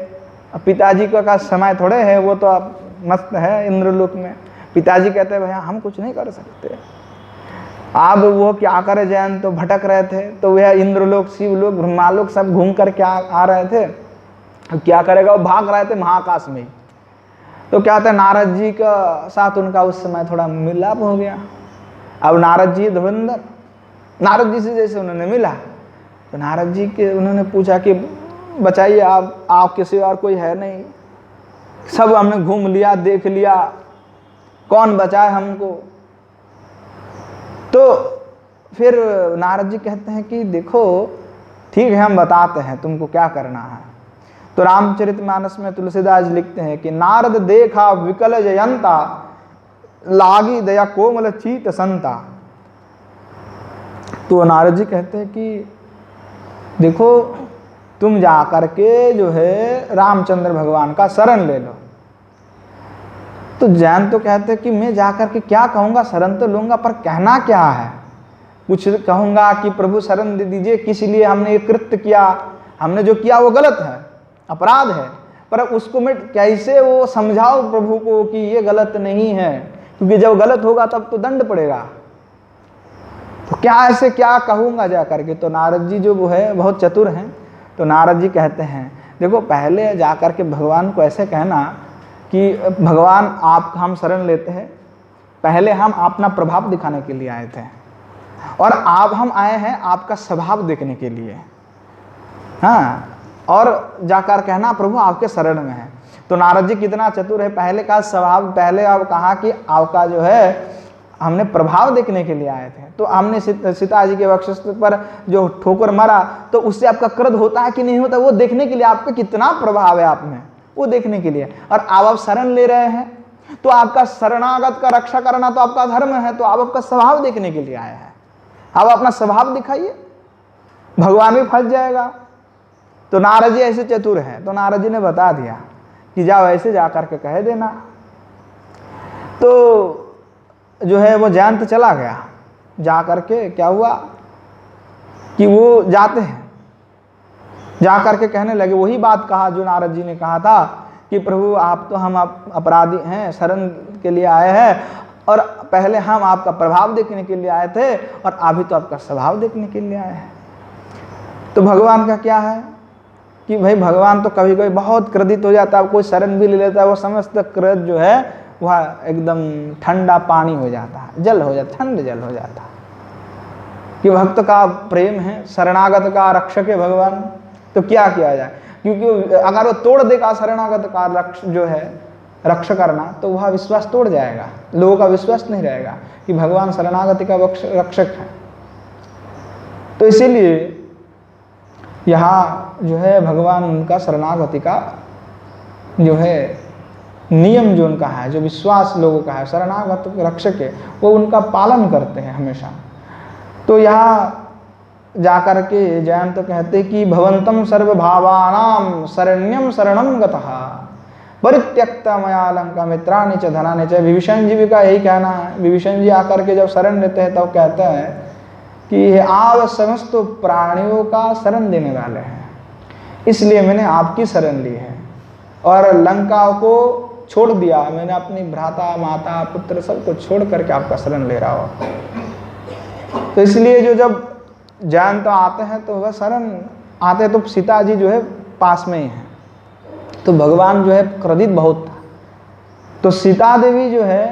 अब पिताजी का समय थोड़े है, वो तो आप मस्त है इंद्रलोक में। पिताजी कहते हैं भैया हम कुछ नहीं कर सकते। अब वो क्या करे, जयंत तो भटक रहे थे, तो वह इंद्रलोक, शिवलोक, ब्रह्मालोक सब घूम कर क्या आ रहे थे। क्या करेगा, वो भाग रहे थे महाकाश में। तो क्या था, नारद जी का साथ उनका उस समय थोड़ा मिलाप हो गया। अब नारद जी धुरंधर, नारद जी से जैसे उन्होंने मिला तो नारद जी के उन्होंने पूछा कि बचाइए आप किसी और कोई है नहीं, सब हमने घूम लिया, देख लिया, कौन बचाए हमको। तो फिर नारद जी कहते हैं कि देखो ठीक है हम बताते हैं तुमको क्या करना है। तो रामचरितमानस में तुलसीदास लिखते हैं कि नारद देखा विकल जयंता, लागी दया कोमल चीत संता। तो नारद जी कहते हैं कि देखो तुम जा करके जो है रामचंद्र भगवान का शरण ले लो। तो जैन तो कहते हैं कि मैं जाकर के क्या कहूँगा, शरण तो लूँगा पर कहना क्या है। कुछ कहूँगा कि प्रभु शरण दे दीजिए, किस लिए हमने ये कृत्य किया, हमने जो किया वो गलत है, अपराध है, पर उसको मैं कैसे वो समझाऊं प्रभु को कि ये गलत नहीं है, क्योंकि जब गलत होगा तब तो दंड पड़ेगा, तो क्या ऐसे क्या कहूँगा जा करके। तो नारद जी जो वो है बहुत चतुर हैं, तो नारद जी कहते हैं देखो पहले जा कर के भगवान को ऐसे कहना कि भगवान आप हम शरण लेते हैं, पहले हम अपना प्रभाव दिखाने के लिए आए थे और आप हम आए हैं आपका स्वभाव देखने के लिए, हाँ, और जाकर कहना प्रभु आपके शरण में है। तो नारद जी कितना चतुर है, पहले का स्वभाव, पहले आप कहा कि आपका जो है हमने प्रभाव देखने के लिए आए थे। तो हमने सीता जी के वक्षस्थल पर जो ठोकर मारा तो उससे आपका क्रोध होता है कि नहीं होता, वो देखने के लिए आपका कितना प्रभाव है आप में, वो देखने के लिए। और आप शरण ले रहे हैं तो आपका शरणागत का रक्षा करना तो आपका धर्म है, तो आप आपका स्वभाव देखने के लिए आए हैं, आप अपना स्वभाव दिखाइए, भगवान भी फंस जाएगा। तो नारद जी ऐसे चतुर हैं, तो नारद जी ने बता दिया कि जाओ ऐसे जाकर के कह देना। तो जो है वो जयंत चला गया, जा करके क्या हुआ कि वो जाते हैं, जा करके कहने लगे वही बात कहा जो नारद जी ने कहा था कि प्रभु आप तो हम अपराधी हैं, शरण के लिए आए हैं, और पहले हम आपका प्रभाव देखने के लिए आए थे और अभी तो आपका स्वभाव देखने के लिए आए हैं। तो भगवान का क्या है कि भाई भगवान तो कभी कभी बहुत क्रोधित हो जाता है, कोई शरण भी ले लेता है, वो समस्त क्रोध जो है वह एकदम ठंडा पानी हो जाता है, जल हो जाता, ठंड जल हो जाता है। कि भक्त का प्रेम है, शरणागत का रक्षक है भगवान, तो क्या किया जाए, क्योंकि अगर वो तोड़ देगा शरणागत का जो है रक्षा करना, तो वह विश्वास तोड़ जाएगा, लोगों का विश्वास नहीं रहेगा कि भगवान शरणागति का रक्षक है। तो इसीलिए यहाँ जो है भगवान उनका शरणागति का जो है नियम जो उनका है, जो विश्वास लोगों का है, शरणागत रक्षक है, वो उनका पालन करते हैं हमेशा। तो यहाँ जाकर के जयंत तो कहते कि भवंतम सर्वभावानां शरण्यम शरणम गतः परित्यक्ता मया लंका मित्राणि च धनानि च। विभीषण जी का यही कहना है, विभीषण जी आकर के जब शरण लेते हैं तब कहते हैं कि आप समस्त प्राणियों का शरण देने वाले हैं, इसलिए मैंने आपकी शरण ली है और लंका को छोड़ दिया, मैंने अपनी भ्राता माता पुत्र सबको छोड़ करके आपका शरण ले रहा हूँ। तो इसलिए जो जब जयंत आते हैं तो वह शरण आते हैं, तो सीता जी जो है पास में ही है, तो भगवान जो है क्रोधित बहुत था, तो सीता देवी जो है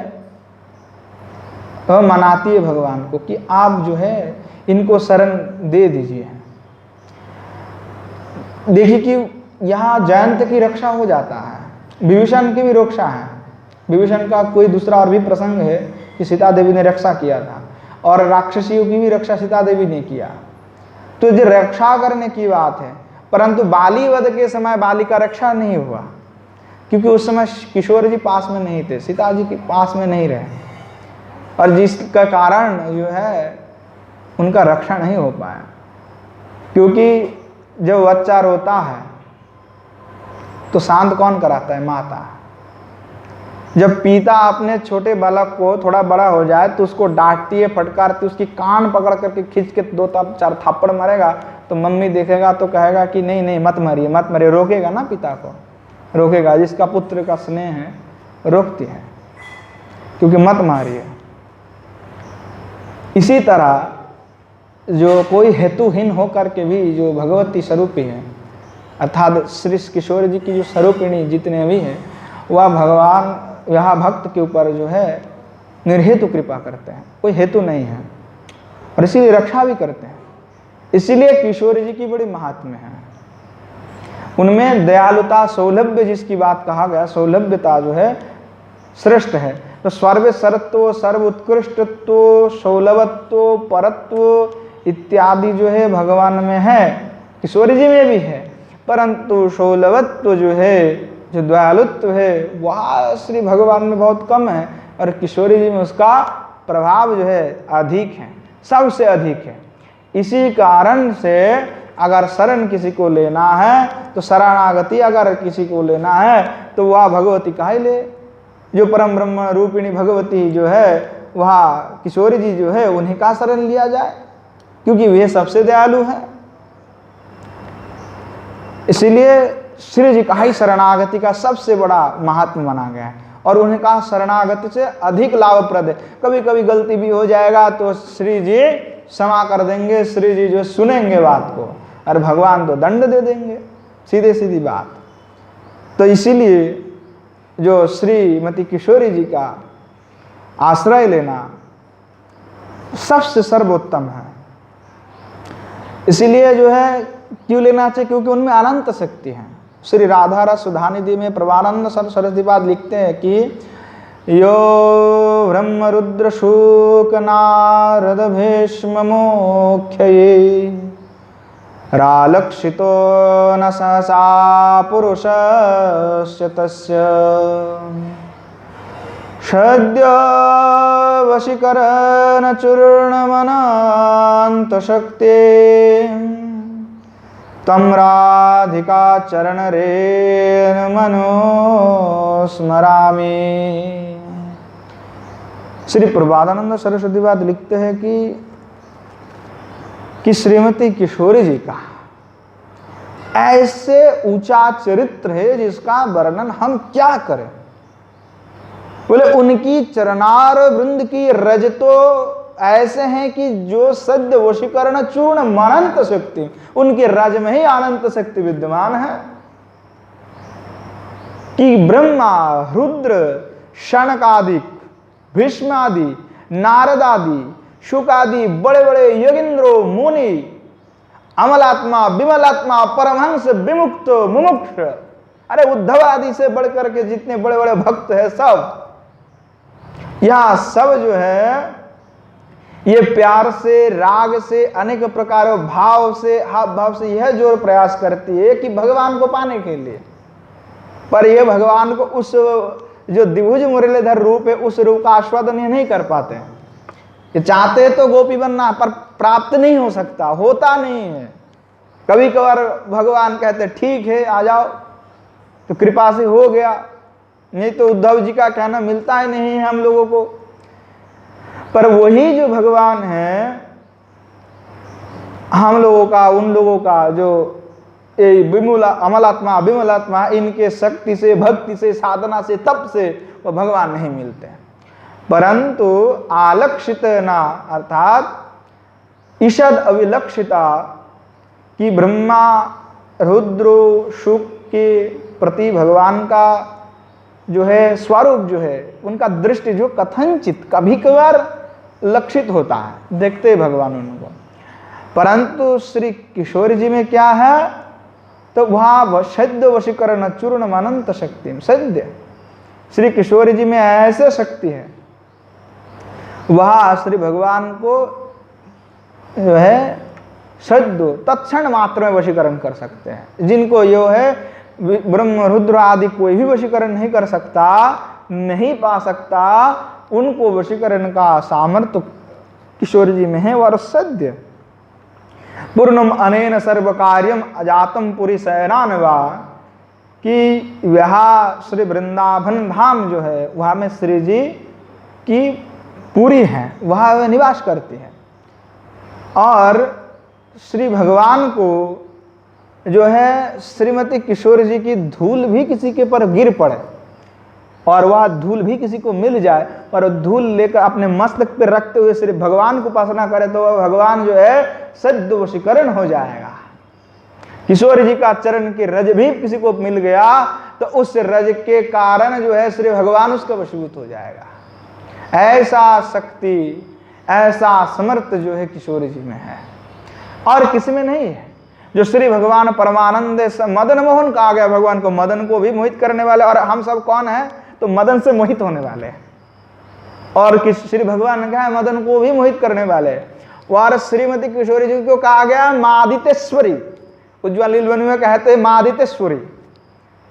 वह मनाती है भगवान को कि आप जो है इनको शरण दे दीजिए। देखिए कि यहाँ जयंत की रक्षा हो जाता है, विभीषण की भी रक्षा है। विभीषण का कोई दूसरा और भी प्रसंग है कि सीता देवी ने रक्षा किया था, और राक्षसियों की भी रक्षा सीता देवी ने किया। तो जो रक्षा करने की बात है, परंतु बाली वध के समय बाली का रक्षा नहीं हुआ, क्योंकि उस समय किशोर जी पास में नहीं थे, सीता जी के पास में नहीं रहे, और जिसका कारण जो है उनका रक्षा नहीं हो पाया। क्योंकि जब बच्चा रोता है तो शांत कौन कराता है? माता। जब पिता अपने छोटे बालक को थोड़ा बड़ा हो जाए तो उसको डांटती है, फटकारती, उसकी कान पकड़ करके खींच के 2-4 थप्पड़ मारेगा, तो मम्मी देखेगा तो कहेगा कि नहीं नहीं मत मारिए मत मारिए, रोकेगा ना, पिता को रोकेगा, जिसका पुत्र का स्नेह है रोकती है, क्योंकि मत मारिए। इसी तरह जो कोई हेतुहीन होकर के भी जो भगवती स्वरूपी है, अर्थात श्री किशोर जी की जो स्वरूपिणी जितने भी हैं, वह भगवान यहाँ भक्त के ऊपर जो है निर्हेतु कृपा करते हैं, कोई हेतु नहीं है, और इसीलिए रक्षा भी करते हैं। इसीलिए किशोर जी की बड़ी महात्म्य है, उनमें दयालुता, सौलभ्य जिसकी बात कहा गया, सौलभ्यता जो है श्रेष्ठ है। तो सर्व सरत्व, सर्व उत्कृष्टत्व, सौलभत्व, परत्व इत्यादि जो है भगवान में है, किशोर जी में भी है, परंतु सौलभत्व जो है, जो दयालुत्व है, वह श्री भगवान में बहुत कम है, और किशोरी जी में उसका प्रभाव जो है अधिक है, सबसे अधिक है। इसी कारण से अगर शरण किसी को लेना है, तो शरणागति अगर किसी को लेना है तो वह भगवती का ही ले, जो परम ब्रह्म रूपिणी भगवती जो है, वह किशोरी जी जो है उन्हीं का शरण लिया जाए, क्योंकि वे सबसे दयालु है। इसीलिए श्री जी का ही शरणागति का सबसे बड़ा महात्म माना गया है। और उन्हें कहा शरणागति से अधिक लाभप्रद है। कभी कभी गलती भी हो जाएगा तो श्री जी क्षमा कर देंगे, श्री जी जो सुनेंगे बात को, और भगवान तो दंड दे देंगे, सीधे सीधी बात। तो इसीलिए जो श्रीमती किशोरी जी का आश्रय लेना सबसे सर्वोत्तम है। इसीलिए जो है क्यों लेना चाहिए, क्योंकि उनमें अनंत शक्ति है। श्री राधा रस सुधानिधि में प्रभानंद सरस्वती पाद लिखते हैं कि यो ब्रह्म रुद्र शूक नारद भीष्म मोख्ये रालक्षितो न सहसा पुरुषस्य तस्य सद्य वशीकरण चूर्णमनांत शक्ति तम राधिका चरण रेण मनो स्मरामि। श्री प्रभादानंद सरस्वती पाद लिखते हैं कि श्रीमती किशोरी जी का ऐसे ऊंचा चरित्र है जिसका वर्णन हम क्या करें। बोले उनकी चरणार वृंद की रज तो ऐसे हैं कि जो सद्य वशीकरण चूर्ण मनंत शक्ति, उनके रज में ही अनंत शक्ति विद्यमान है कि ब्रह्मा रुद्र शनक आदि भीष्म आदि नारद आदि शुक आदि बड़े बड़े योगींद्रो मुनि अमलात्मा विमलात्मा परमहंस विमुक्त मुमुक्ष, अरे उद्धव आदि से बढ़कर के जितने बड़े बड़े भक्त हैं सब, यह सब जो है ये प्यार से राग से अनेक प्रकार भाव से हाव भाव से यह जोर प्रयास करती है कि भगवान को पाने के लिए, पर यह भगवान को उस जो द्विभुज मुरलीधर रूप है उस रूप का आस्वादन ये नहीं कर पाते हैं। ये चाहते तो गोपी बनना पर प्राप्त नहीं हो सकता, होता नहीं है। कभी कभार भगवान कहते ठीक है आ जाओ, तो कृपा से हो गया, नहीं तो उद्धव जी का कहना मिलता ही नहीं है हम लोगों को। पर वही जो भगवान है हम लोगों का उन लोगों का जो विमूला अमलात्मा विमलात्मा, इनके शक्ति से भक्ति से साधना से तप से वो भगवान नहीं मिलते हैं। परंतु आलक्षित ना अर्थात ईषद अविलक्षिता कि ब्रह्मा रुद्र शुक के प्रति भगवान का जो है स्वरूप जो है उनका दृष्टि जो कथनचित कभी कभार लक्षित होता है, देखते भगवान उनको। परंतु श्री किशोर जी में क्या है, तो वहां सद्य वशीकरण चूर्ण अनंत शक्ति, सद्य श्री किशोर जी में ऐसे शक्ति है, वह श्री भगवान को जो है सद्य तत्क्षण मात्र में वशीकरण कर सकते हैं। जिनको यो है ब्रह्म रुद्र आदि कोई भी वशीकरण नहीं कर सकता, नहीं पा सकता, उनको वशीकरण का सामर्थ्य किशोर जी में है। और सद्य पूर्णम अनेन सर्व कार्यम अजातम पुरी शयनानवा, कि वह श्री वृंदावन धाम जो है वह में श्री जी की पूरी है, वह निवास करती है। और श्री भगवान को जो है श्रीमती किशोर जी की धूल भी किसी के पर गिर पड़े और वह धूल भी किसी को मिल जाए और धूल लेकर अपने मस्तक पर रखते हुए श्री भगवान को उपासना करे तो वह भगवान जो है सद्य वशीकरण हो जाएगा। किशोर जी का चरण की रज भी किसी को मिल गया तो उस रज के कारण जो है श्री भगवान उसका वशीभूत हो जाएगा। ऐसा शक्ति ऐसा समर्थ जो है किशोर जी में है और किसी में नहीं है। जो श्री भगवान परमानंद मदन मोहन कहा गया, भगवान को मदन को भी मोहित करने वाले, और हम सब कौन है तो मदन से मोहित होने वाले हैं। और श्री भगवान ने कहा है मदन को भी मोहित करने वाले। और श्रीमती किशोरी जी को कहा गया मादितेश्वरी, उज्ज्वल लीलवनी में कहते हैं मादितेश्वरी,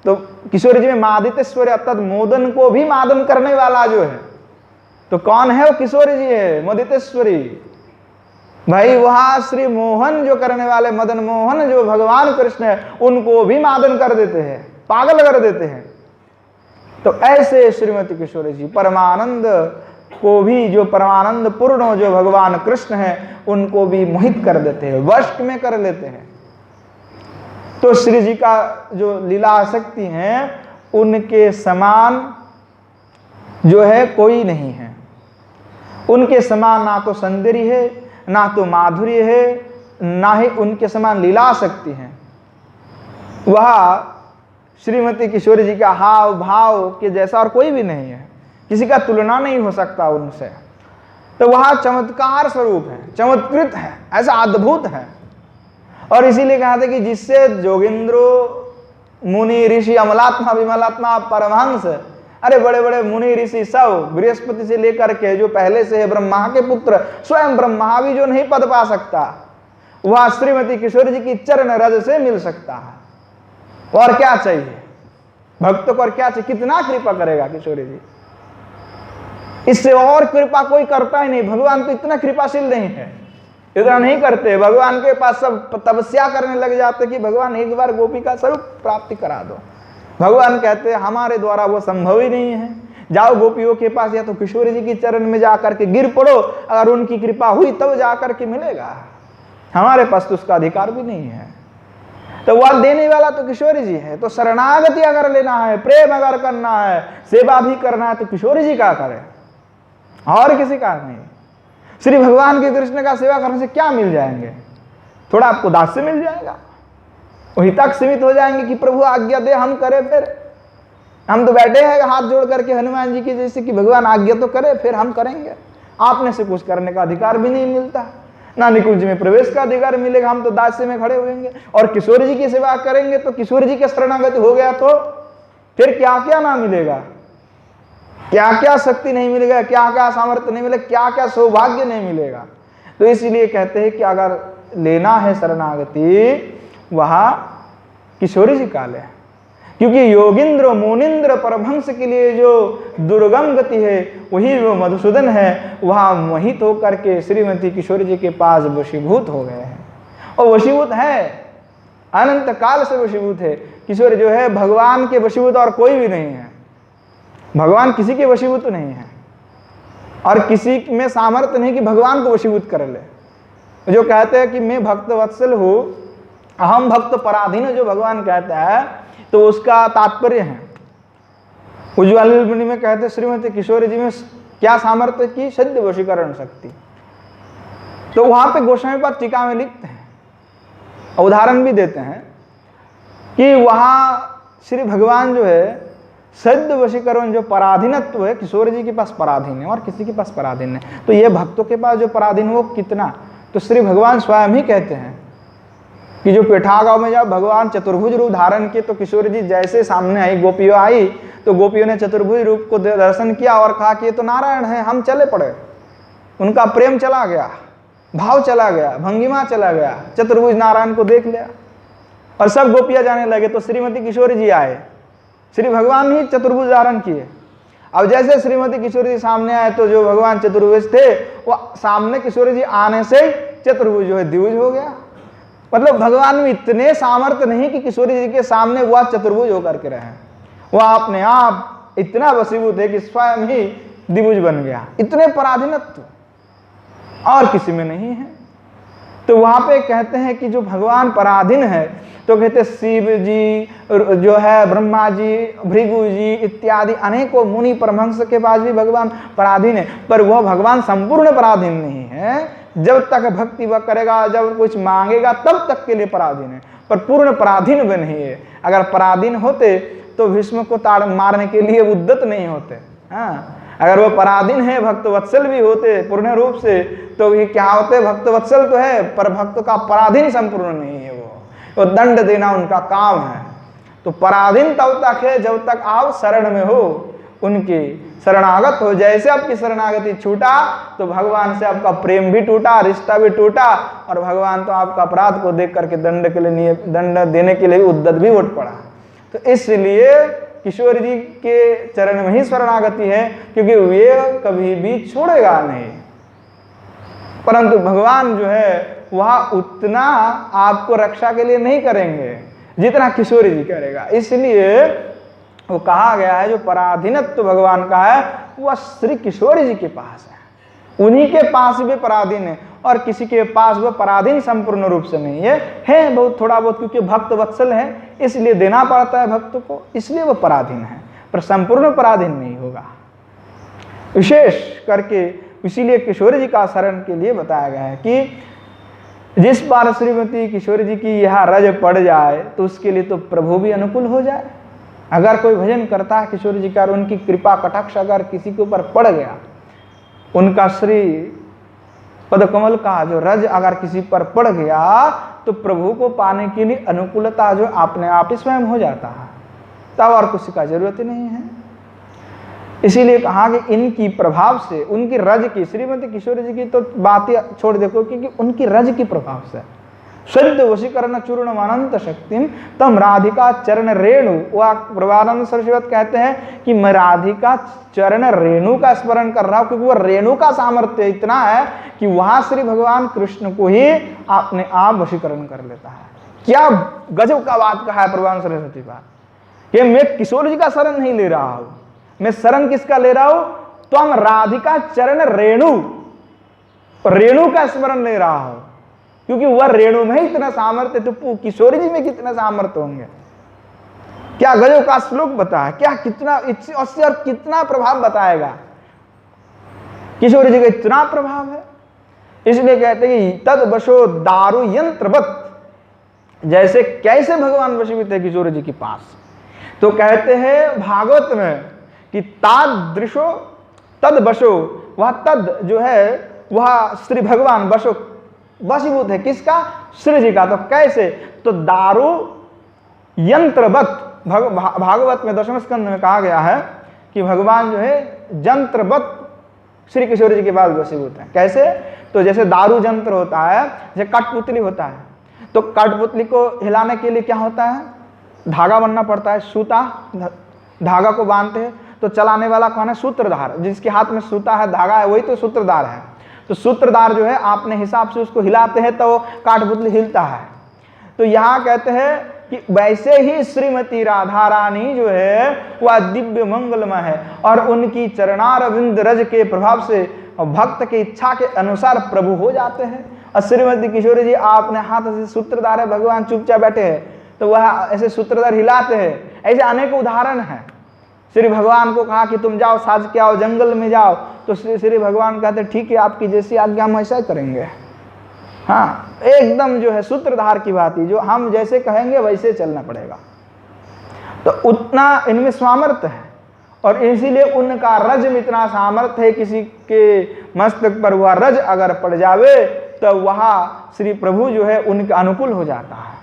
तो किशोरी जी में मादितेश्वरी अर्थात मोदन को भी मादन करने वाला जो है, तो कौन है वो किशोरी जी है मोदितेश्वरी भाई। वहां श्री मोहन जो करने वाले मदन मोहन जो भगवान कृष्ण है उनको भी मादन कर देते हैं, पागल कर देते हैं। तो ऐसे श्रीमती किशोरी जी परमानंद को भी जो परमानंद पूर्ण जो भगवान कृष्ण है उनको भी मोहित कर देते हैं, वश में कर लेते हैं। तो श्री जी का जो लीला आसक्ति है उनके समान जो है कोई नहीं है। उनके समान ना तो सौंदर्य है, ना तो माधुर्य है, ना ही उनके समान लीला आसक्ति है। वह श्रीमती किशोरी जी का हाव भाव के जैसा और कोई भी नहीं है, किसी का तुलना नहीं हो सकता उनसे। तो वह चमत्कार स्वरूप है, चमत्कृत है, ऐसा अद्भुत है। और इसीलिए कहा था कि जिससे जोगिंद्रो मुनि ऋषि अमलात्मा विमलात्मा परमहंस, अरे बड़े बड़े मुनि ऋषि सब बृहस्पति से लेकर के जो पहले से है ब्रह्मा के पुत्र, स्वयं ब्रह्मा भी जो नहीं पद पा सकता, वह श्रीमती किशोरी जी की चरण रज से मिल सकता है। और क्या चाहिए भक्तों को, और क्या चाहिए, कितना कृपा करेगा किशोरी जी, इससे और कृपा कोई करता ही नहीं। भगवान तो इतना कृपाशील नहीं है, इतना नहीं करते। भगवान के पास सब तपस्या करने लग जाते कि भगवान एक बार गोपी का स्वरूप प्राप्ति करा दो। भगवान कहते हैं हमारे द्वारा वो संभव ही नहीं है, जाओ गोपियों के पास, या तो किशोरी जी की चरण में जाकर के गिर पड़ो, अगर उनकी कृपा हुई तब जाकर के मिलेगा, हमारे पास तो उसका अधिकार भी नहीं है। तो वह देने वाला तो किशोरी जी है। तो शरणागति अगर लेना है, प्रेम अगर करना है, सेवा भी करना है, तो किशोरी जी का करे, और किसी का नहीं। श्री भगवान के कृष्ण का सेवा करने से क्या मिल जाएंगे, थोड़ा आपको दास्य मिल जाएगा, वहीं तक सीमित हो जाएंगे कि प्रभु आज्ञा दे हम करें। फिर हम तो बैठे हैं हाथ जोड़ करके हनुमान जी की जैसे कि भगवान आज्ञा तो करे फिर हम करेंगे। आपने से कुछ करने का अधिकार भी नहीं मिलता, ना निकुंज में प्रवेश का अधिकार मिलेगा, हम तो दास्य में खड़े होंगे। और किशोरी जी की सेवा करेंगे तो किशोरी जी के शरणागत हो गया तो फिर क्या क्या ना मिलेगा, क्या क्या शक्ति नहीं मिलेगा, क्या क्या सामर्थ्य नहीं मिलेगा, क्या क्या सौभाग्य नहीं मिलेगा। तो इसलिए कहते हैं कि अगर लेना है शरणागति वह किशोरी जी का ले, क्योंकि योगिंद्र मुनिंद्र परमहंस के लिए जो दुर्गम गति है वही वो मधुसूदन है, वह मोहित होकर के श्रीमती किशोरी जी के पास वशीभूत हो गए हैं। और वशीभूत है, अनंत काल से वशीभूत है। किशोरी जो है भगवान के वशीभूत और कोई भी नहीं है, भगवान किसी के वशीभूत नहीं है, और किसी में सामर्थ्य नहीं कि भगवान को वशीभूत कर ले। जो कहते हैं कि मैं भक्त वत्सल हूँ, अहम भक्त पराधीन, जो भगवान कहता है, तो उसका तात्पर्य है उज्ज्वल मणि में कहते श्रीमती किशोरी जी में क्या सामर्थ्य की सद्य वशीकरण शक्ति। तो वहां पे गोस्वामी पाद टीका में लिखते हैं, उदाहरण भी देते हैं कि वहां श्री भगवान जो है सद्य वशीकरण जो पराधीनत्व है किशोरी जी के पास पराधीन है और किसी के पास पराधीन है। तो ये भक्तों के पास जो पराधीन वो कितना, तो श्री भगवान स्वयं ही कहते हैं कि जो पेठा गांव में जब भगवान चतुर्भुज रूप धारण किए तो किशोरी जी जैसे सामने आई, गोपियों आई, तो गोपियों ने चतुर्भुज रूप को दर्शन किया और कहा कि ये तो नारायण है, हम चले पड़े। उनका प्रेम चला गया, भाव चला गया, भंगिमा चला गया, चतुर्भुज नारायण को देख लिया और सब गोपियां जाने लगे। तो श्रीमती किशोरी जी आए, श्री भगवान ही चतुर्भुज धारण किए। अब जैसे श्रीमती किशोरी जी सामने आए तो जो भगवान चतुर्भुज थे वो सामने किशोरी जी आने से चतुर्भुज जो है द्विभुज हो गया। मतलब भगवान में इतने सामर्थ्य नहीं कि किशोरी जी के सामने वह चतुर्भुज होकर के रहे, वह अपने आप इतना वशीभूत है कि स्वयं ही द्विभुज बन गया। इतने पराधीनत्व और किसी में नहीं है। तो वहां पे कहते हैं कि जो भगवान पराधीन है, तो कहते शिव जी जो है, ब्रह्मा जी, भृगु जी इत्यादि अनेकों मुनि परमहंस के पास भी भगवान पराधीन है, पर वह भगवान संपूर्ण पराधीन नहीं है। जब तक भक्ति वह करेगा, जब कुछ मांगेगा तब तक के लिए पराधीन है, पर पूर्ण पराधीन वे नहीं है। अगर पराधीन होते तो भीष्म को मारने के लिए उद्यत नहीं होते। हाँ, अगर वो पराधीन है, भक्त वत्सल भी होते पूर्ण रूप से, तो ये क्या होते, भक्त वत्सल तो है पर भक्त का पराधीन संपूर्ण नहीं है। वो दंड देना उनका काम है। तो पराधीन तब तक है जब तक आप शरण में हो, उनकी शरणागत हो। जैसे आपकी शरणागति छूटा तो भगवान से आपका प्रेम भी टूटा, रिश्ता भी टूटा, और भगवान तो आपका अपराध को देख करके दंड देने के लिए उद्यत भी उठ पड़ा। तो इसलिए किशोरी जी के चरण में ही शरणागति है, क्योंकि वे कभी भी छोड़ेगा नहीं। परंतु भगवान जो है वह उतना आपको रक्षा के लिए नहीं करेंगे जितना किशोरी जी करेगा। इसलिए वो कहा गया है जो पराधीनत्व भगवान का है वह श्री किशोरी जी के पास है, उन्हीं के पास भी पराधीन है। और किसी के पास वह पराधीन संपूर्ण रूप से नहीं है बहुत थोड़ा बहुत, क्योंकि भक्त वत्सल है इसलिए देना पड़ता है भक्त को, इसलिए वह पराधीन है, पर संपूर्ण पराधीन नहीं होगा। विशेष करके इसीलिए किशोरी जी का शरण के लिए बताया गया है कि जिस बार श्रीमती किशोरी जी की यह रज पड़ जाए तो उसके लिए तो प्रभु भी अनुकूल हो जाए। अगर कोई भजन करता है किशोरी जी का, उनकी कृपा कटाक्ष अगर किसी के ऊपर पड़ गया, उनका श्री पदकमल का जो रज अगर किसी पर पड़ गया, तो प्रभु को पाने के लिए अनुकूलता जो अपने आप ही स्वयं हो जाता है, तब और किसी का जरूरत ही नहीं है। इसीलिए कहा कि इनकी प्रभाव से, उनकी रज की, श्रीमती किशोरी जी की तो बात ही छोड़ देखो, क्योंकि उनकी रज की प्रभाव से शुद्ध वशीकरण चूर्ण अनंत शक्तिम तम राधिका चरण रेणु, वह प्रभानंद सरस्वत कहते हैं कि मैं राधिका चरण रेणु का स्मरण कर रहा हूं, क्योंकि वह रेणु का सामर्थ्य इतना है कि वहां श्री भगवान कृष्ण को ही अपने आप वशीकरण कर लेता है। क्या गजब का बात कहा है प्रभानंद सरस्वती का, कि मैं किशोर जी का शरण नहीं ले रहा हूं, मैं शरण किसका ले रहा हूं, तो हम राधिका चरण रेणु, रेणु का स्मरण ले रहा हूं, क्योंकि वह रेणु में इतना सामर्थ्य, तो किशोरी जी में कितना सामर्थ्य होंगे। क्या गजब का श्लोक बताया, क्या कितना इससे और कितना प्रभाव बताएगा। किशोरी जी का इतना प्रभाव है, इसलिए कहते हैं कि तद वशो दारु यंत्रवत, जैसे कैसे भगवान वशीभूत है किशोरी जी के पास, तो कहते हैं भागवत में कि तादृशो तद वशो, वह तद जो है वह श्री भगवान वशो वशीभूत है किसका, श्री जी का। तो कैसे, तो दारु यंत्रवत, भागवत में 10वें स्कंद में कहा गया है कि भगवान जो है यंत्रवत श्री किशोर जी के पास वशीभूत है। कैसे, तो जैसे दारू यंत्र होता है, जैसे कठपुतली होता है, तो कठपुतली को हिलाने के लिए क्या होता है, धागा बनना पड़ता है, सूता, धागा को बांधते हैं, तो चलाने वाला कौन है, सूत्रधार, जिसके हाथ में सूता है, धागा है, वही तो सूत्रधार है। तो सूत्रधार जो है अपने हिसाब से उसको हिलाते हैं तो काठपुतली हिलता है। तो यहाँ कहते हैं कि वैसे ही श्रीमती राधा रानी जो है वह दिव्य मंगलमय है, और उनकी चरणारविंद रज के प्रभाव से भक्त की इच्छा के अनुसार प्रभु हो जाते हैं। और श्रीमती किशोरी जी अपने हाथ से सूत्रधार है, भगवान चुपचाप बैठे हैं तो वह ऐसे सूत्रधार हिलाते हैं। ऐसे अनेक उदाहरण हैं। श्री भगवान को कहा कि तुम जाओ साज के आओ, जंगल में जाओ, तो श्री भगवान कहते ठीक है आपकी जैसी आज्ञा हम ऐसा करेंगे। हाँ, एकदम जो है सूत्रधार की बात ही, जो हम जैसे कहेंगे वैसे चलना पड़ेगा। तो उतना इनमें सामर्थ्य है, और इसीलिए उनका रज में इतना सामर्थ्य है, किसी के मस्तक पर वह रज अगर पड़ जावे तो वह श्री प्रभु जो है उनके अनुकूल हो जाता है।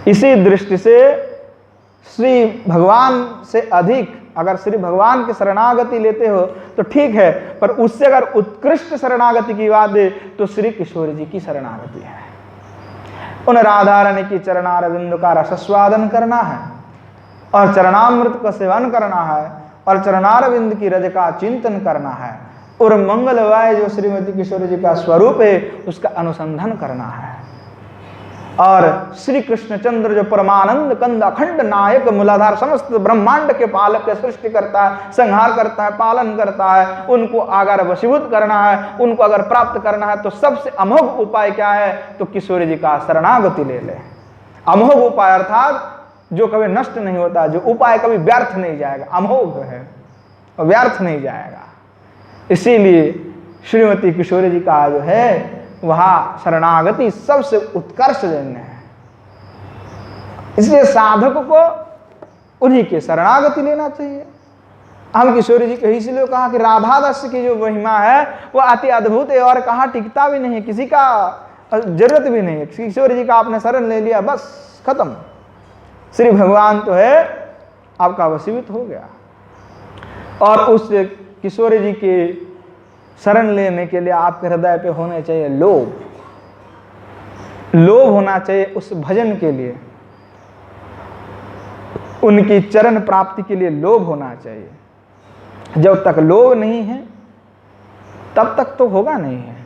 इसी दृष्टि से श्री भगवान से अधिक अगर श्री भगवान की शरणागति लेते हो तो ठीक है, पर उससे अगर उत्कृष्ट शरणागति की बात है तो श्री किशोर जी की शरणागति है। उन राधा रानी की चरणारविंद का रसस्वादन करना है, और चरणामृत का सेवन करना है, और चरणारविंद की रज का चिंतन करना है, और मंगलमय जो श्रीमती किशोर जी का स्वरूप है उसका अनुसंधान करना है। और श्री कृष्णचंद्र जो परमानंद कंद अखंड नायक मूलाधार समस्त ब्रह्मांड के पालक के सृष्टि करता है, संहार करता है, पालन करता है, उनको अगर वशीभूत करना है, उनको अगर प्राप्त करना है तो सबसे अमोघ उपाय क्या है, तो किशोरी जी का शरणागति ले ले। अमोघ उपाय अर्थात जो कभी नष्ट नहीं होता, जो उपाय कभी व्यर्थ नहीं जाएगा, अमोघ है और व्यर्थ नहीं जाएगा। इसीलिए श्रीमती किशोरी जी का जो है वहां शरणागति सबसे उत्कर्ष जन्य है। इसलिए साधक को उन्हीं के शरणागति लेना चाहिए। हम किशोरी जी को इसलिए कहा कि राधा दास की जो महिमा है वह अति अद्भुत है, और कहाँ टिकता भी नहीं है, किसी का जरूरत भी नहीं है। किशोरी जी का आपने शरण ले लिया, बस खत्म, श्री भगवान तो है आपका वशीभूत हो गया। और उस किशोरी जी के शरण लेने के लिए आपके हृदय पे होने चाहिए लोभ, लोभ होना चाहिए उस भजन के लिए, उनकी चरण प्राप्ति के लिए लोभ होना चाहिए। जब तक लोभ नहीं है तब तक तो होगा नहीं है।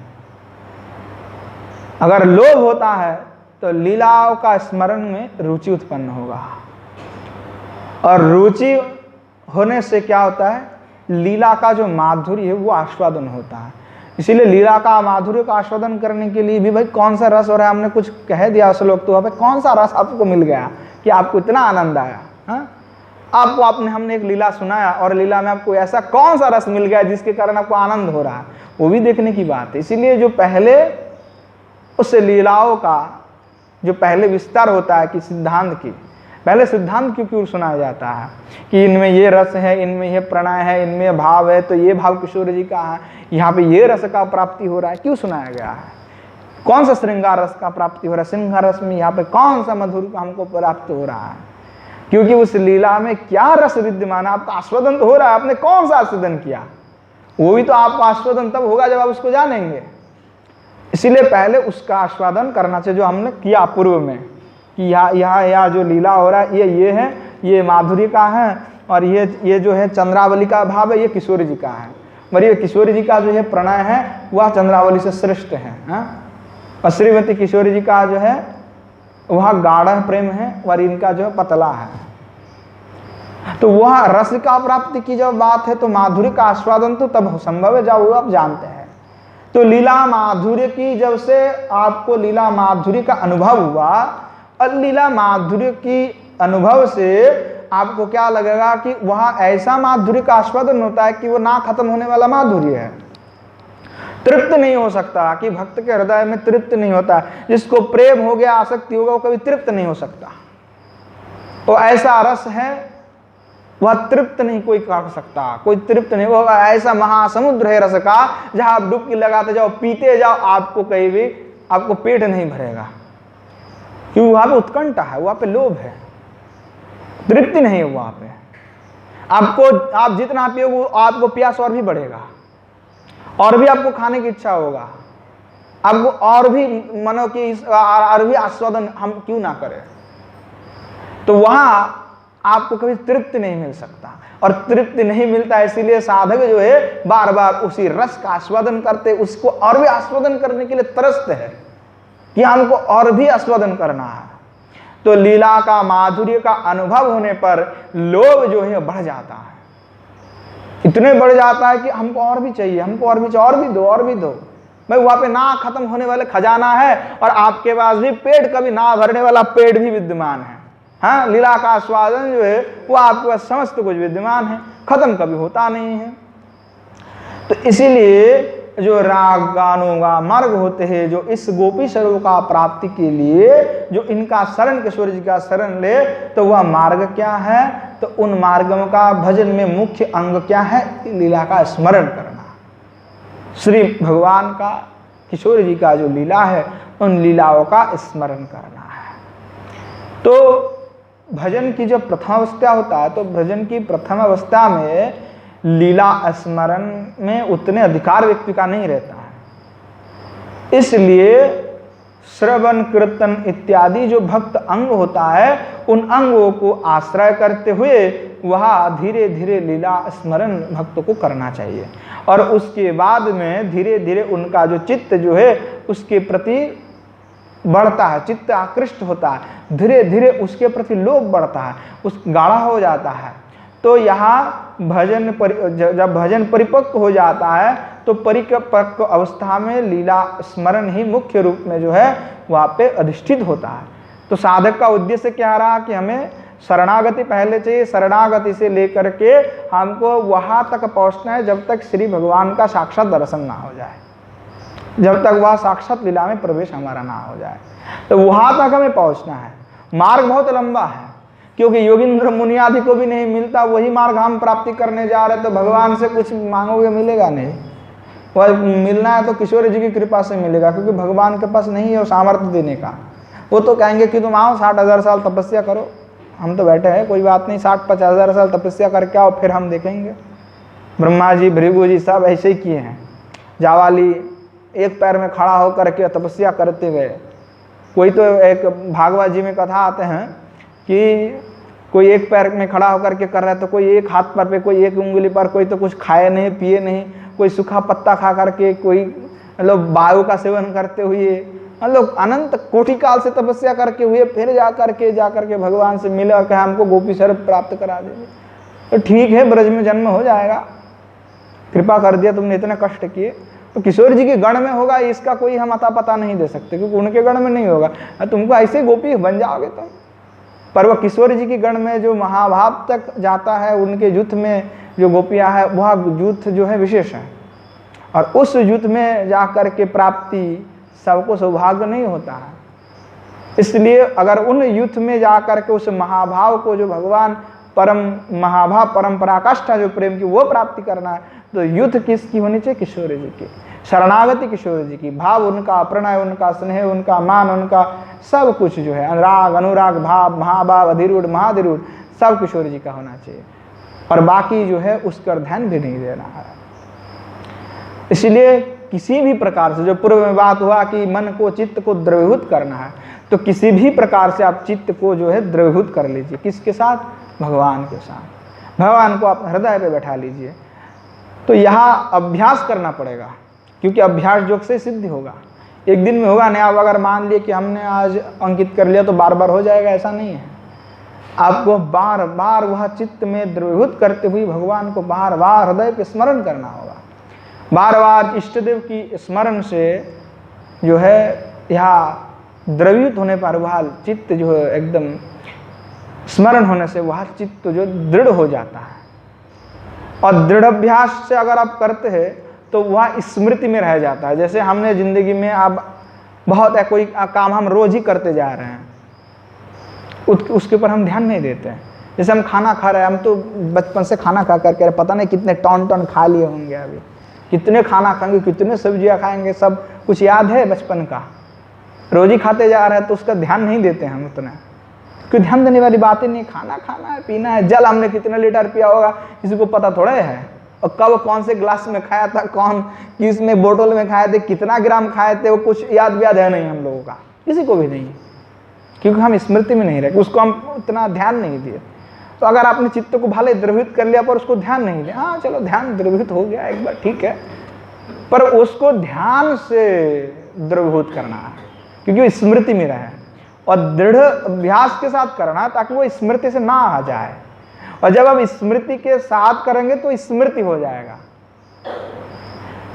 अगर लोभ होता है तो लीलाओं का स्मरण में रुचि उत्पन्न होगा, और रुचि होने से क्या होता है, लीला का जो माधुर्य है वो आस्वादन होता है। इसीलिए लीला का माधुर्य का आस्वादन करने के लिए भी भाई कौन सा रस हो रहा है, हमने कुछ कह दिया श्लोक तो भाई कौन सा रस आपको मिल गया कि आपको इतना आनंद आया। हाँ, आपको हमने एक लीला सुनाया और लीला में आपको ऐसा कौन सा रस मिल गया जिसके कारण आपको आनंद हो रहा है, वो भी देखने की बात है। इसीलिए जो पहले उस लीलाओं का जो पहले विस्तार होता है कि सिद्धांत की, पहले सिद्धांत क्यों सुनाया जाता है कि इनमें ये रस है, इनमें ये प्रणय है, इनमें भाव है, तो ये भाव किशोर जी का है, यहाँ पे ये रस का प्राप्ति हो रहा है, क्यों सुनाया गया है, कौन सा श्रृंगार रस का प्राप्ति हो रहा है, श्रृंगार रस में यहाँ पे कौन सा मधुर हमको प्राप्त हो रहा है, क्योंकि उस लीला में क्या रस विद्यमान है। आपका आस्वादन तो हो रहा है, आपने कौन सा आस्वादन किया, वो भी तो आपका आस्वादन तब होगा जब आप उसको जानेंगे। इसीलिए पहले उसका आस्वादन करना चाहिए जो हमने किया पूर्व में कि यहाँ जो लीला हो रहा है ये है, ये माधुरी का है, और ये जो है चंद्रावली का भाव है, ये किशोर जी का है, और ये किशोर जी का जो है प्रणय है वह चंद्रावली से श्रेष्ठ है। और श्रीमती किशोर जी का जो है वह गाढ़ प्रेम है और इनका जो है पतला है। तो वह रस का प्राप्ति की जब बात है तो माधुर्य का आस्वादन तो तब संभव है जब आप जानते हैं। तो लीला माधुर्य की जब से आपको लीला माधुर्य का अनुभव हुआ, और लीला माधुर्य की अनुभव से आपको क्या लगेगा कि वह ऐसा माधुर्य का आस्वादन होता है कि वो ना खत्म होने वाला माधुर्य है, तृप्त नहीं हो सकता, कि भक्त के हृदय में तृप्त नहीं होता, जिसको प्रेम हो गया आसक्ति होगा वो कभी तृप्त नहीं हो सकता। तो ऐसा रस है वह तृप्त नहीं कोई कर सकता, कोई तृप्त नहीं होगा। ऐसा महासमुद्र है रस का, जहां आप डुबकी लगाते जाओ पीते जाओ, आपको कहीं भी आपको पेट नहीं भरेगा, क्योंकि वहां पे उत्कंठा है, वहां पे लोभ है, तृप्ति नहीं है वहां पे। आप जितना पियोगे आपको प्यास और भी बढ़ेगा, और भी आपको खाने की इच्छा होगा, आपको और भी मनो कि और भी आस्वादन हम क्यों ना करें। तो वहां आपको कभी तृप्ति नहीं मिल सकता, और तृप्ति नहीं मिलता, इसीलिए साधक जो है बार बार उसी रस का आस्वादन करते, उसको और भी आस्वादन करने के लिए तरसते हैं कि हमको और भी आस्वादन करना है। तो लीला का माधुर्य का अनुभव होने पर लोभ जो है बढ़ जाता है, इतने बढ़ जाता है कि हमको और भी चाहिए, हमको और भी चाहिए, और भी दो, और भी दो। भाई वहां पे ना खत्म होने वाले खजाना है, और आपके पास भी पेट कभी ना भरने वाला पेट भी विद्यमान है। हाँ, लीला का आस्वादन जो है वो आपके पास समस्त कुछ विद्यमान है, खत्म कभी होता नहीं है। तो इसीलिए जो राग गानों का मार्ग होते हैं, जो इस गोपी स्वरूप का प्राप्ति के लिए जो इनका शरण किशोर जी का शरण ले, तो वह मार्ग क्या है, तो उन मार्गों का भजन में मुख्य अंग क्या है, लीला का स्मरण करना। श्री भगवान का किशोर जी का जो लीला है उन लीलाओं का स्मरण करना है। तो भजन की जो प्रथम अवस्था होता है, तो भजन की प्रथम अवस्था में लीला स्मरण में उतने अधिकार व्यक्ति का नहीं रहता है। इसलिए श्रवण कीर्तन इत्यादि जो भक्त अंग होता है, उन अंगों को आश्रय करते हुए वह धीरे धीरे लीला स्मरण भक्त को करना चाहिए, और उसके बाद में धीरे धीरे उनका जो चित्त जो है उसके प्रति बढ़ता है, चित्त आकृष्ट होता है, धीरे धीरे उसके प्रति लोभ बढ़ता है, उस गाढ़ा हो जाता है। तो यहाँ जब भजन परिपक्व हो जाता है तो परिपक्व अवस्था में लीला स्मरण ही मुख्य रूप में जो है वहाँ पे अधिष्ठित होता है। तो साधक का उद्देश्य क्या रहा कि हमें शरणागति पहले चाहिए, शरणागति से लेकर के हमको वहाँ तक पहुँचना है जब तक श्री भगवान का साक्षात दर्शन ना हो जाए, जब तक वह साक्षात लीला में प्रवेश हमारा ना हो जाए, तो वहाँ तक हमें पहुँचना है। मार्ग बहुत लंबा है, क्योंकि योगींद्र मुनि आदि को भी नहीं मिलता, वही मार्ग हम प्राप्ति करने जा रहे, तो भगवान से कुछ मांगोगे मिलेगा नहीं। वह मिलना है तो किशोर जी की कृपा से मिलेगा, क्योंकि भगवान के पास नहीं है वो सामर्थ्य देने का। वो तो कहेंगे कि तुम आओ 60,000 साल तपस्या करो, हम तो बैठे हैं, कोई बात नहीं, 60-50,000 साल तपस्या करके आओ, फिर हम देखेंगे। ब्रह्मा जी, भृगु जी सब ऐसे ही किए हैं। जावाली एक पैर में खड़ा होकर के तपस्या करते हुए, कोई तो एक भागवत जी में कथा आते हैं कि कोई एक पैर में खड़ा होकर के कर रहा है, तो कोई एक हाथ पर पे, कोई एक उंगली पर, कोई तो कुछ खाए नहीं पिए नहीं, कोई सूखा पत्ता खा करके, कोई मतलब वायु का सेवन करते हुए, मतलब अनंत कोटि काल से तपस्या करके हुए, फिर जा करके भगवान से मिले और कहा हमको गोपी स्वरूप प्राप्त करा दीजिए। तो ठीक है, ब्रज में जन्म हो जाएगा, कृपा कर दिया, तुमने इतने कष्ट किए, तो किशोर जी के गण में होगा इसका कोई हम अता पता नहीं दे सकते, क्योंकि उनके गण में नहीं होगा। तुमको ऐसे गोपी बन जाओगे तुम। पर वह किशोर जी के गण में जो महाभाव तक जाता है, उनके युद्ध में जो गोपियां है, वह युद्ध जो है विशेष है। और उस युद्ध में जाकर के प्राप्ति सबको सौभाग्य नहीं होता है। इसलिए अगर उन युद्ध में जाकर के उस महाभाव को, जो भगवान परम महाभाव परम पराकाष्ठा जो प्रेम की, वो प्राप्ति करना है, तो युद्ध किसकी होनी चाहिए? किशोर जी की, शरणागति किशोर जी की। भाव उनका, प्रणय उनका, स्नेह उनका, मान उनका, सब कुछ जो है, अनुराग अनुराग भाव, महाभाव, अधिरूढ़ महाधिरूढ़, सब किशोर जी का होना चाहिए। और बाकी जो है उसका ध्यान भी नहीं देना है। इसलिए किसी भी प्रकार से, जो पूर्व में बात हुआ कि मन को, चित्त को द्रवीभूत करना है, तो किसी भी प्रकार से आप चित्त को जो है द्रवीभूत कर लीजिए। किसके साथ? भगवान के साथ। भगवान को आप हृदय पे बैठा लीजिए। तो यहाँ अभ्यास करना पड़ेगा, क्योंकि अभ्यास योग से सिद्धि होगा। एक दिन में होगा नहीं। आप अगर मान लिए कि हमने आज अंकित कर लिया तो बार बार हो जाएगा, ऐसा नहीं है। आपको बार बार वह चित्त में द्रवीभूत करते हुए भगवान को बार बार हृदय पे स्मरण करना होगा। बार बार इष्ट देव की स्मरण से जो है यहाँ द्रवीभूत होने पर वह चित्त जो है एकदम स्मरण होने से वह चित्त जो दृढ़ हो जाता है। और दृढ़ अभ्यास से अगर आप करते हैं तो वह स्मृति में रह जाता है। जैसे हमने जिंदगी में अब बहुत है, कोई काम हम रोज ही करते जा रहे हैं, उसके ऊपर हम ध्यान नहीं देते हैं। जैसे हम खाना खा रहे हैं, हम तो बचपन से खाना खा करके पता नहीं कितने टन खा लिए होंगे, अभी कितने खाना खाएंगे, कितने सब्जियां खाएंगे, सब कुछ याद है बचपन का। रोज ही खाते जा रहे हैं तो उसका ध्यान नहीं देते हम उतना। कोई ध्यान देने वाली बात ही नहीं। खाना खाना है, पीना है। जल हमने कितने लीटर पिया होगा किसी को पता थोड़ा है। और कब कौन से ग्लास में खाया था, कौन किस में बोतल में खाए थे, कितना ग्राम खाए थे, वो कुछ याद है नहीं हम लोगों का, किसी को भी नहीं, क्योंकि हम स्मृति में नहीं रहे, उसको हम उतना ध्यान नहीं दिए। तो अगर आपने चित्त को भले द्रवीभूत कर लिया पर उसको ध्यान नहीं दिया, हाँ चलो ध्यान द्रवीभूत हो गया एक बार, ठीक है, पर उसको ध्यान से द्रवीभूत करना है, क्योंकि वो स्मृति में रहे। और दृढ़ अभ्यास के साथ करना ताकि वो स्मृति से ना आ जाए। और जब आप स्मृति के साथ करेंगे तो स्मृति हो जाएगा।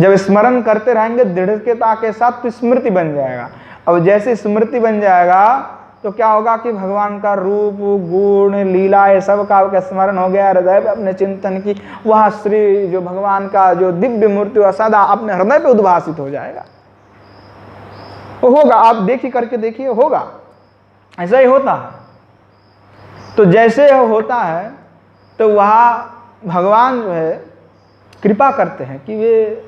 जब स्मरण करते रहेंगे दृढ़ता के साथ तो स्मृति बन जाएगा। अब जैसे स्मृति बन जाएगा तो क्या होगा कि भगवान का रूप, गुण, लीला, ये सब का स्मरण हो गया हृदय पे, अपने चिंतन की वह श्री जो भगवान का जो दिव्य मूर्ति वह सदा अपने हृदय पे उद्भासित हो जाएगा। तो होगा, आप देखिए, करके देखिए, होगा, ऐसा ही होता है। तो जैसे होता है तो वह भगवान जो है कृपा करते हैं कि वे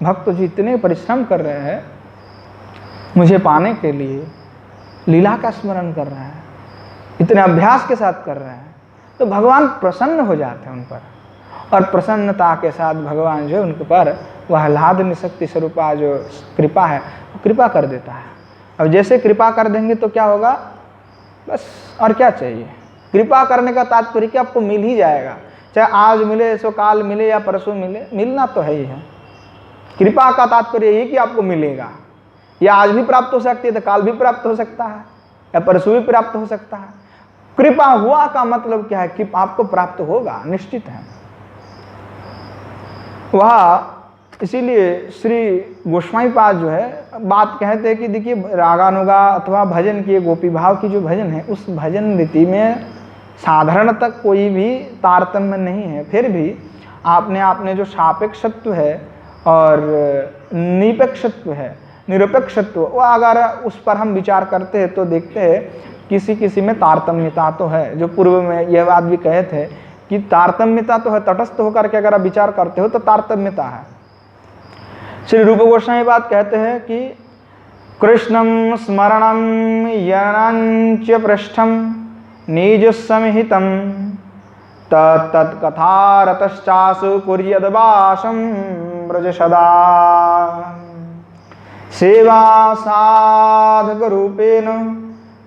भक्त जो इतने परिश्रम कर रहे हैं मुझे पाने के लिए, लीला का स्मरण कर रहे हैं, इतने अभ्यास के साथ कर रहे हैं, तो भगवान प्रसन्न हो जाते हैं उन पर। और प्रसन्नता के साथ भगवान जो उनके पर वह लादनी शक्ति स्वरूपा जो कृपा है वो कृपा कर देता है। अब जैसे कृपा कर देंगे तो क्या होगा, बस और क्या चाहिए। कृपा करने का तात्पर्य कि आपको मिल ही जाएगा, चाहे आज मिले, सो काल मिले या परसों मिले, मिलना तो है ही है। कृपा का तात्पर्य यही कि आपको मिलेगा, या आज भी प्राप्त हो सकती है तो काल भी प्राप्त हो सकता है, या परसों भी प्राप्त हो सकता है। कृपा हुआ का मतलब क्या है कि आपको प्राप्त होगा, निश्चित है वह। इसीलिए श्री गोस्वामी पाद जो है बात कहते हैं कि देखिए रागानुगा अथवा भजन की, गोपी भाव की जो भजन है, उस भजन रीति में साधारण तक कोई भी तारतम्य नहीं है। फिर भी आपने जो सापेक्षत्व है और निरपेक्षत्व है, निरपेक्षत्व, वो अगर उस पर हम विचार करते हैं तो देखते हैं किसी किसी में तारतम्यता तो है। जो पूर्व में यह बात भी कहे थे कि तारतम्यता तो है, तटस्थ होकर के अगर आप विचार करते हो तो तारतम्यता है। श्री रूप गोस्वामी बात कहते हैं कि कृष्णं स्मरणं यनंच पृष्ठं निज समिहितं तत्कथारतश्चासु कुर्यद्वासं ब्रज सदा। सेवा साधक रूपेण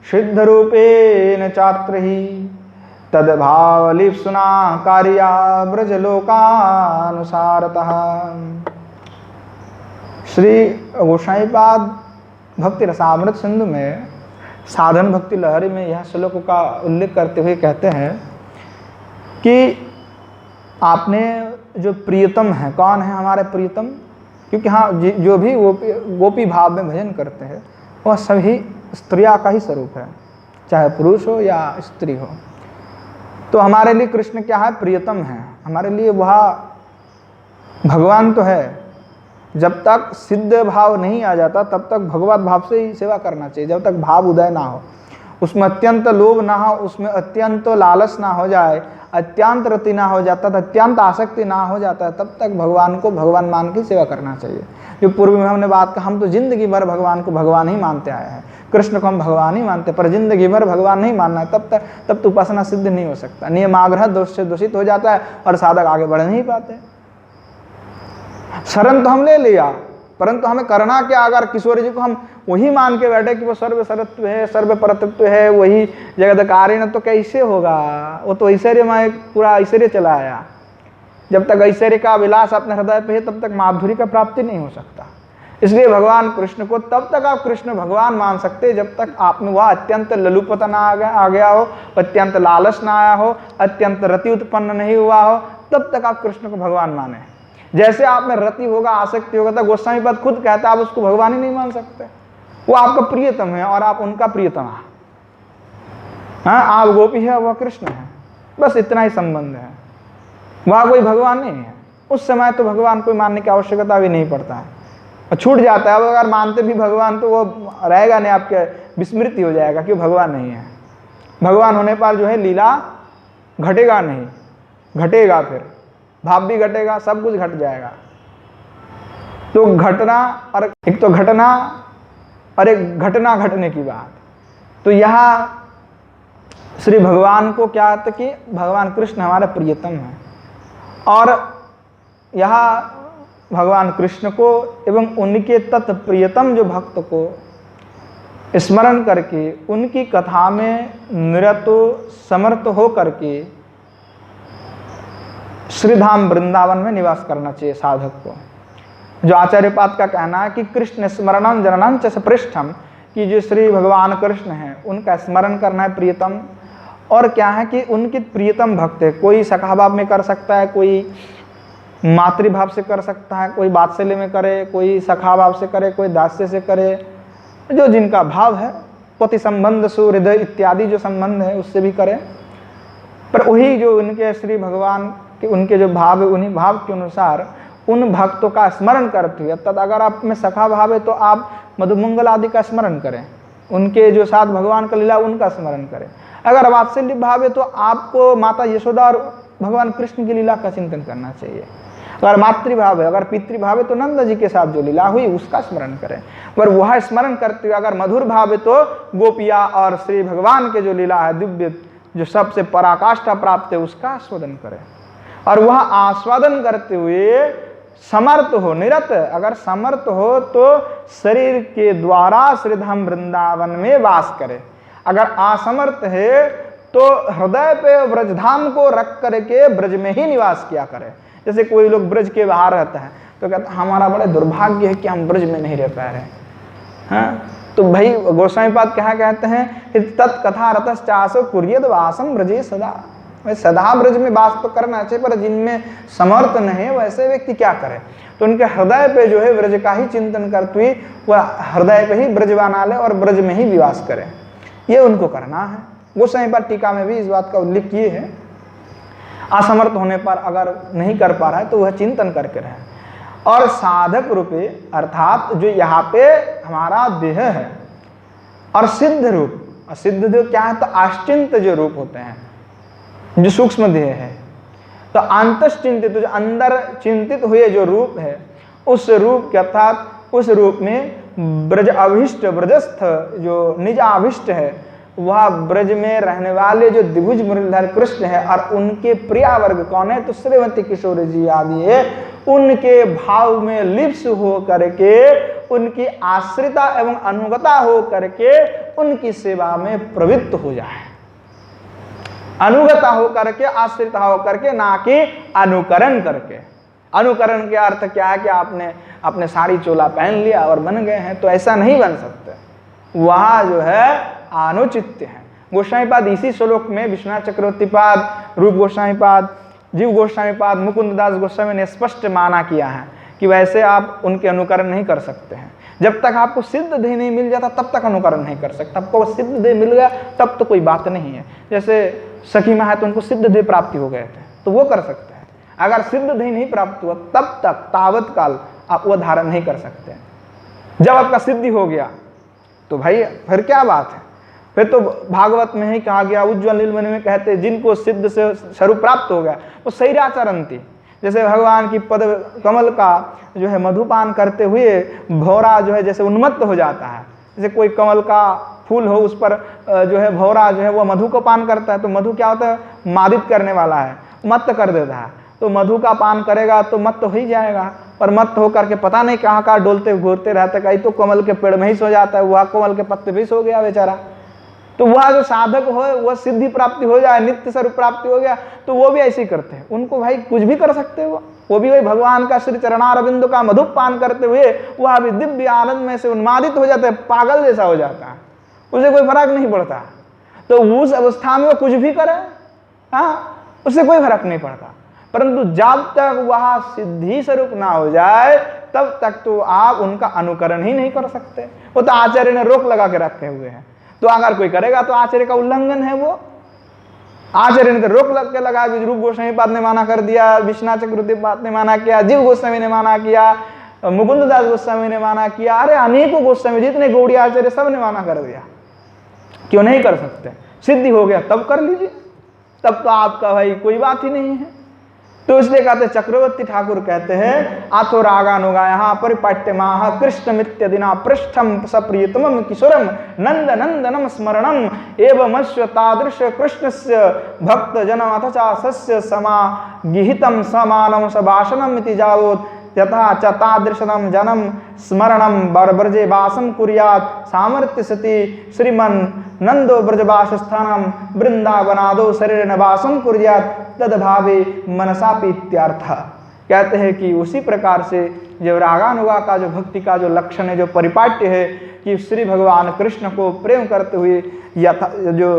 सिद्ध रूपेण चात्रहि तद्भावलिप्सुना कार्या ब्रजलोकानुसारतः। श्री गोस्वामी पाद भक्ति रसामृत सिंधु में साधन भक्ति लहरी में यह श्लोक का उल्लेख करते हुए कहते हैं कि आपने जो प्रियतम है, कौन है हमारे प्रियतम, क्योंकि हाँ जो भी गोपी भाव में भजन करते हैं वह सभी स्त्रिया का ही स्वरूप है, चाहे पुरुष हो या स्त्री हो। तो हमारे लिए कृष्ण क्या है? प्रियतम है। हमारे लिए वह भगवान तो है। जब तक सिद्ध भाव नहीं आ जाता तब तक भगवत भाव से ही सेवा करना चाहिए। जब तक भाव उदय ना हो, उसमें अत्यंत लोभ ना हो, उसमें अत्यंत लालच ना हो जाए, अत्यंत रति ना हो जाता, अत्यंत आसक्ति ना हो जाता है, तब तक भगवान को भगवान मान के सेवा करना चाहिए। जो पूर्व में हमने बात कहा, हम तो जिंदगी भर भगवान को भगवान ही मानते आए हैं, कृष्ण को हम भगवान ही मानते, पर जिंदगी भर भगवान नहीं मानना है, तब तो उपासना सिद्ध नहीं हो सकता। नियमाग्रह दोष से दूषित हो जाता है और साधक आगे बढ़ नहीं पाते। शरण तो हम ले लिया, परंतु हमें करना क्या? अगर किशोरी जी को हम वही मान के बैठे कि वो सर्व सरत्व है, सर्व परतत्व है, वही जगदकारिण, तो कैसे होगा? वो तो ऐश्वर्य में पूरा ऐश्वर्य चला आया। जब तक ऐश्वर्य का विलास अपने हृदय पे है तब तक माधुरी का प्राप्ति नहीं हो सकता। इसलिए भगवान कृष्ण को तब तक आप कृष्ण भगवान मान सकते जब तक आप में वह अत्यंत ललुपता ना आ गया हो, अत्यंत लालच ना आया हो, अत्यंत रति उत्पन्न नहीं हुआ हो, तब तक आप कृष्ण को भगवान माने। जैसे आप में रति होगा, आसक्ति होगा, तो गोस्वामी पद खुद कहता है आप उसको भगवान ही नहीं मान सकते। वो आपका प्रियतम है और आप उनका प्रियतम है। हाँ, आप गोपी है, वह कृष्ण है, बस इतना ही संबंध है। वह कोई भगवान नहीं है। उस समय तो भगवान को मानने की आवश्यकता भी नहीं पड़ता है, और छूट जाता है। अब अगर मानते भी भगवान तो वो रहेगा नहीं, आपके विस्मृति हो जाएगा कि भगवान नहीं है। भगवान होने पर जो है लीला घटेगा नहीं, घटेगा, फिर भाव भी घटेगा, सब कुछ घट जाएगा। तो घटना और एक तो घटना और एक घटना घटने की बात। तो यहाँ श्री भगवान को क्या था कि भगवान कृष्ण हमारा प्रियतम है, और यहाँ भगवान कृष्ण को एवं उनके तत्प्रियतम जो भक्त को स्मरण करके उनकी कथा में निरत समर्थ हो करके श्रीधाम वृंदावन में निवास करना चाहिए साधक को। जो आचार्यपाद का कहना है कि कृष्ण स्मरणम जननम च पृष्ठम, कि जो श्री भगवान कृष्ण हैं उनका स्मरण करना है प्रियतम। और क्या है कि उनके प्रियतम भक्त है। कोई सखा भाव में कर सकता है, कोई मातृभाव से कर सकता है, कोई वात्सल्य में करे, कोई सखा भाव से करे, कोई दास्य से करे, जो जिनका भाव है, पति संबंध सुहृदय इत्यादि जो संबंध है उससे भी करे। पर वही जो उनके श्री भगवान के उनके जो भाव है, उन्हीं भाव के अनुसार उन भक्तों का स्मरण करते हुए, तब अगर आप में सखा भाव है तो आप मधुमंगल आदि का स्मरण करें, उनके जो साथ भगवान का लीला उनका स्मरण करें। अगर वात्सल्य भाव है तो आपको माता यशोदा और भगवान कृष्ण की लीला का चिंतन करना चाहिए। अगर मातृभाव है, अगर पितृभाव है तो नंद जी के साथ जो लीला हुई उसका स्मरण करें। पर वह स्मरण करते हुए अगर मधुर भाव है तो गोपिया और श्री भगवान के जो लीला है दिव्य, जो सबसे पराकाष्ठा प्राप्त है, उसका आस्वादन करें। और वह आस्वादन करते हुए समर्थ हो, निरत अगर समर्थ हो तो शरीर के द्वारा श्रीधाम वृंदावन में वास करे। अगर असमर्थ है तो हृदय पे ब्रजधाम को रख करके ब्रज में ही निवास किया करे। जैसे कोई लोग ब्रज के बाहर रहता है तो कहता हमारा बड़ा दुर्भाग्य है कि हम ब्रज में नहीं रह पा रहे। हाँ, तो भाई गोस्वामी पाद क्या कहते हैं, तत्कथा रतश्चासो कुर्यद वासम ब्रजे सदा। सदा ब्रज में वास तो करना चाहिए, पर जिनमें समर्थ नहीं वैसे व्यक्ति क्या करे, तो उनके हृदय पे जो है ब्रज का ही चिंतन करते हुए वह हृदय पे ही ब्रज बना ले और ब्रज में ही निवास करे, ये उनको करना है। गोस्वामी पाद टीका में भी इस बात का उल्लेख किए है। असमर्थ होने पर अगर नहीं कर पा रहा है तो वह चिंतन करके रहे। और साधक रूपे अर्थात जो यहाँ पे हमारा देह है और सिद्ध रूप, सिद्ध देह क्या है, तो आश्चिंत जो रूप होते हैं, जो सूक्ष्म देह है, तो अंतश्चिंतित जो अंदर चिंतित हुए जो रूप है, उस रूप के अर्थात उस रूप में ब्रज अभिष्ट ब्रजस्थ जो निज अभिष्ट है, वह ब्रज में रहने वाले जो द्विभुज मुरलीधर कृष्ण है और उनके प्रिया वर्ग कौन है, तो श्रीमती किशोरी जी आदि है, उनके भाव में लिप्स हो करके, उनकी आश्रिता एवं अनुगता हो करके उनकी सेवा में प्रवृत्त हो जाए। अनुगता हो करके, आश्रित हो करके, ना कि अनुकरण करके। अनुकरण के अर्थ क्या है कि आपने अपने साड़ी चोला पहन लिया और बन गए हैं, तो ऐसा नहीं बन सकते। वहां जो है अनुचित्य है। गोस्वामी पाद इसी श्लोक में विश्वनाथ चक्रवर्ती पाद, रूप गोस्वामी पाद, जीव गोस्वामी पाद, मुकुंद दास गोस्वामी ने स्पष्ट माना किया है कि वैसे आप उनके अनुकरण नहीं कर सकते हैं। जब तक आपको सिद्ध देह नहीं मिल जाता तब तक अनुकरण नहीं कर सकता। आपको सिद्ध देह मिल गया तब तो कोई बात नहीं है। जैसे सखी माँ है तो उनको सिद्ध देह प्राप्ति हो गए थे तो वो कर सकते हैं। अगर सिद्ध देह नहीं प्राप्त हुआ तब तक तावत काल आप वो धारण नहीं कर सकते। जब आपका सिद्धि हो गया तो भाई फिर क्या बात है। फिर तो भागवत में ही कहा गया, उज्ज्वल नीलमणि में कहते जिनको सिद्ध से स्वरूप प्राप्त हो गया वो शरीराचरंती। जैसे भगवान की पद कमल का जो है मधुपान करते हुए भौरा जो है जैसे उन्मत्त हो जाता है। जैसे कोई कमल का फूल हो उस पर जो है भौरा जो है वो मधु को पान करता है तो मधु क्या होता है, मादित करने वाला है, मत्त कर देता है। तो मधु का पान करेगा तो मत्त हो ही जाएगा, पर मत्त होकर के पता नहीं कहाँ कहाँ डोलते घूरते रहते, कहीं तो कमल के पेड़ में ही सो जाता है, वह कमल के पत्ते भी सो गया बेचारा। तो वह जो साधक हो वह सिद्धि प्राप्ति हो जाए, नित्य स्वरूप प्राप्ति हो गया तो वो भी ऐसे ही करते हैं। उनको भाई कुछ भी कर सकते हो, वो भी वही भगवान का श्री चरणारविंद का मधुपान करते हुए वह भी दिव्य आनंद में से उन्मादित हो जाता है, पागल जैसा हो जाता है, उसे कोई फर्क नहीं पड़ता। तो उस अवस्था में वो कुछ भी करे, हाँ, उससे कोई फर्क नहीं पड़ता। परंतु जब तक वह सिद्धि स्वरूप ना हो जाए तब तक तो आप उनका अनुकरण ही नहीं कर सकते। वो तो आचार्य ने रोक लगा के रखे हुए हैं। तो अगर कोई करेगा तो आचार्य का उल्लंघन है। वो आचार्य ने तो रोक लग के लगा, रूप गोस्वामी पाद ने माना कर दिया, विश्वनाथ चक्रवर्ती पाद ने माना किया, जीव गोस्वामी ने माना किया, मुकुंद दास गोस्वामी ने माना किया, अरे अनेकों गोस्वामी जितने गौड़ी आचार्य सब ने माना कर दिया। क्यों नहीं कर सकते? सिद्धि हो गया तब कर लीजिए, तब तो आपका भाई कोई बात ही नहीं है। तो इसलिए कहते चक्रवर्ती ठाकुर कहते हैं आथो रागानुगा यहाँ परिपाट्य माह कृष्ण मित्यदिना पृष्ठम सप्रियतमम किशोरम नंद नंदनम स्मरणम एवं अश्व तादृश कृष्णस्य भक्त जनम अथचा सस्य समागिहितम समानम सभाषणम इति जावोत यथा च तादृशनम जनम स्मरणम बरब्रजे वासम कुर्यात् सामर्थ्य सति श्रीमन नंदो ब्रजवासस्थानम वृंदावनादो शरीर वासम कुर्यात् तदभावे मनसापि इत्यर्थ। कहते हैं कि उसी प्रकार से जब रागानुगा का जो भक्ति का जो लक्षण है, जो परिपाट्य है कि श्री भगवान कृष्ण को प्रेम करते हुए यथा जो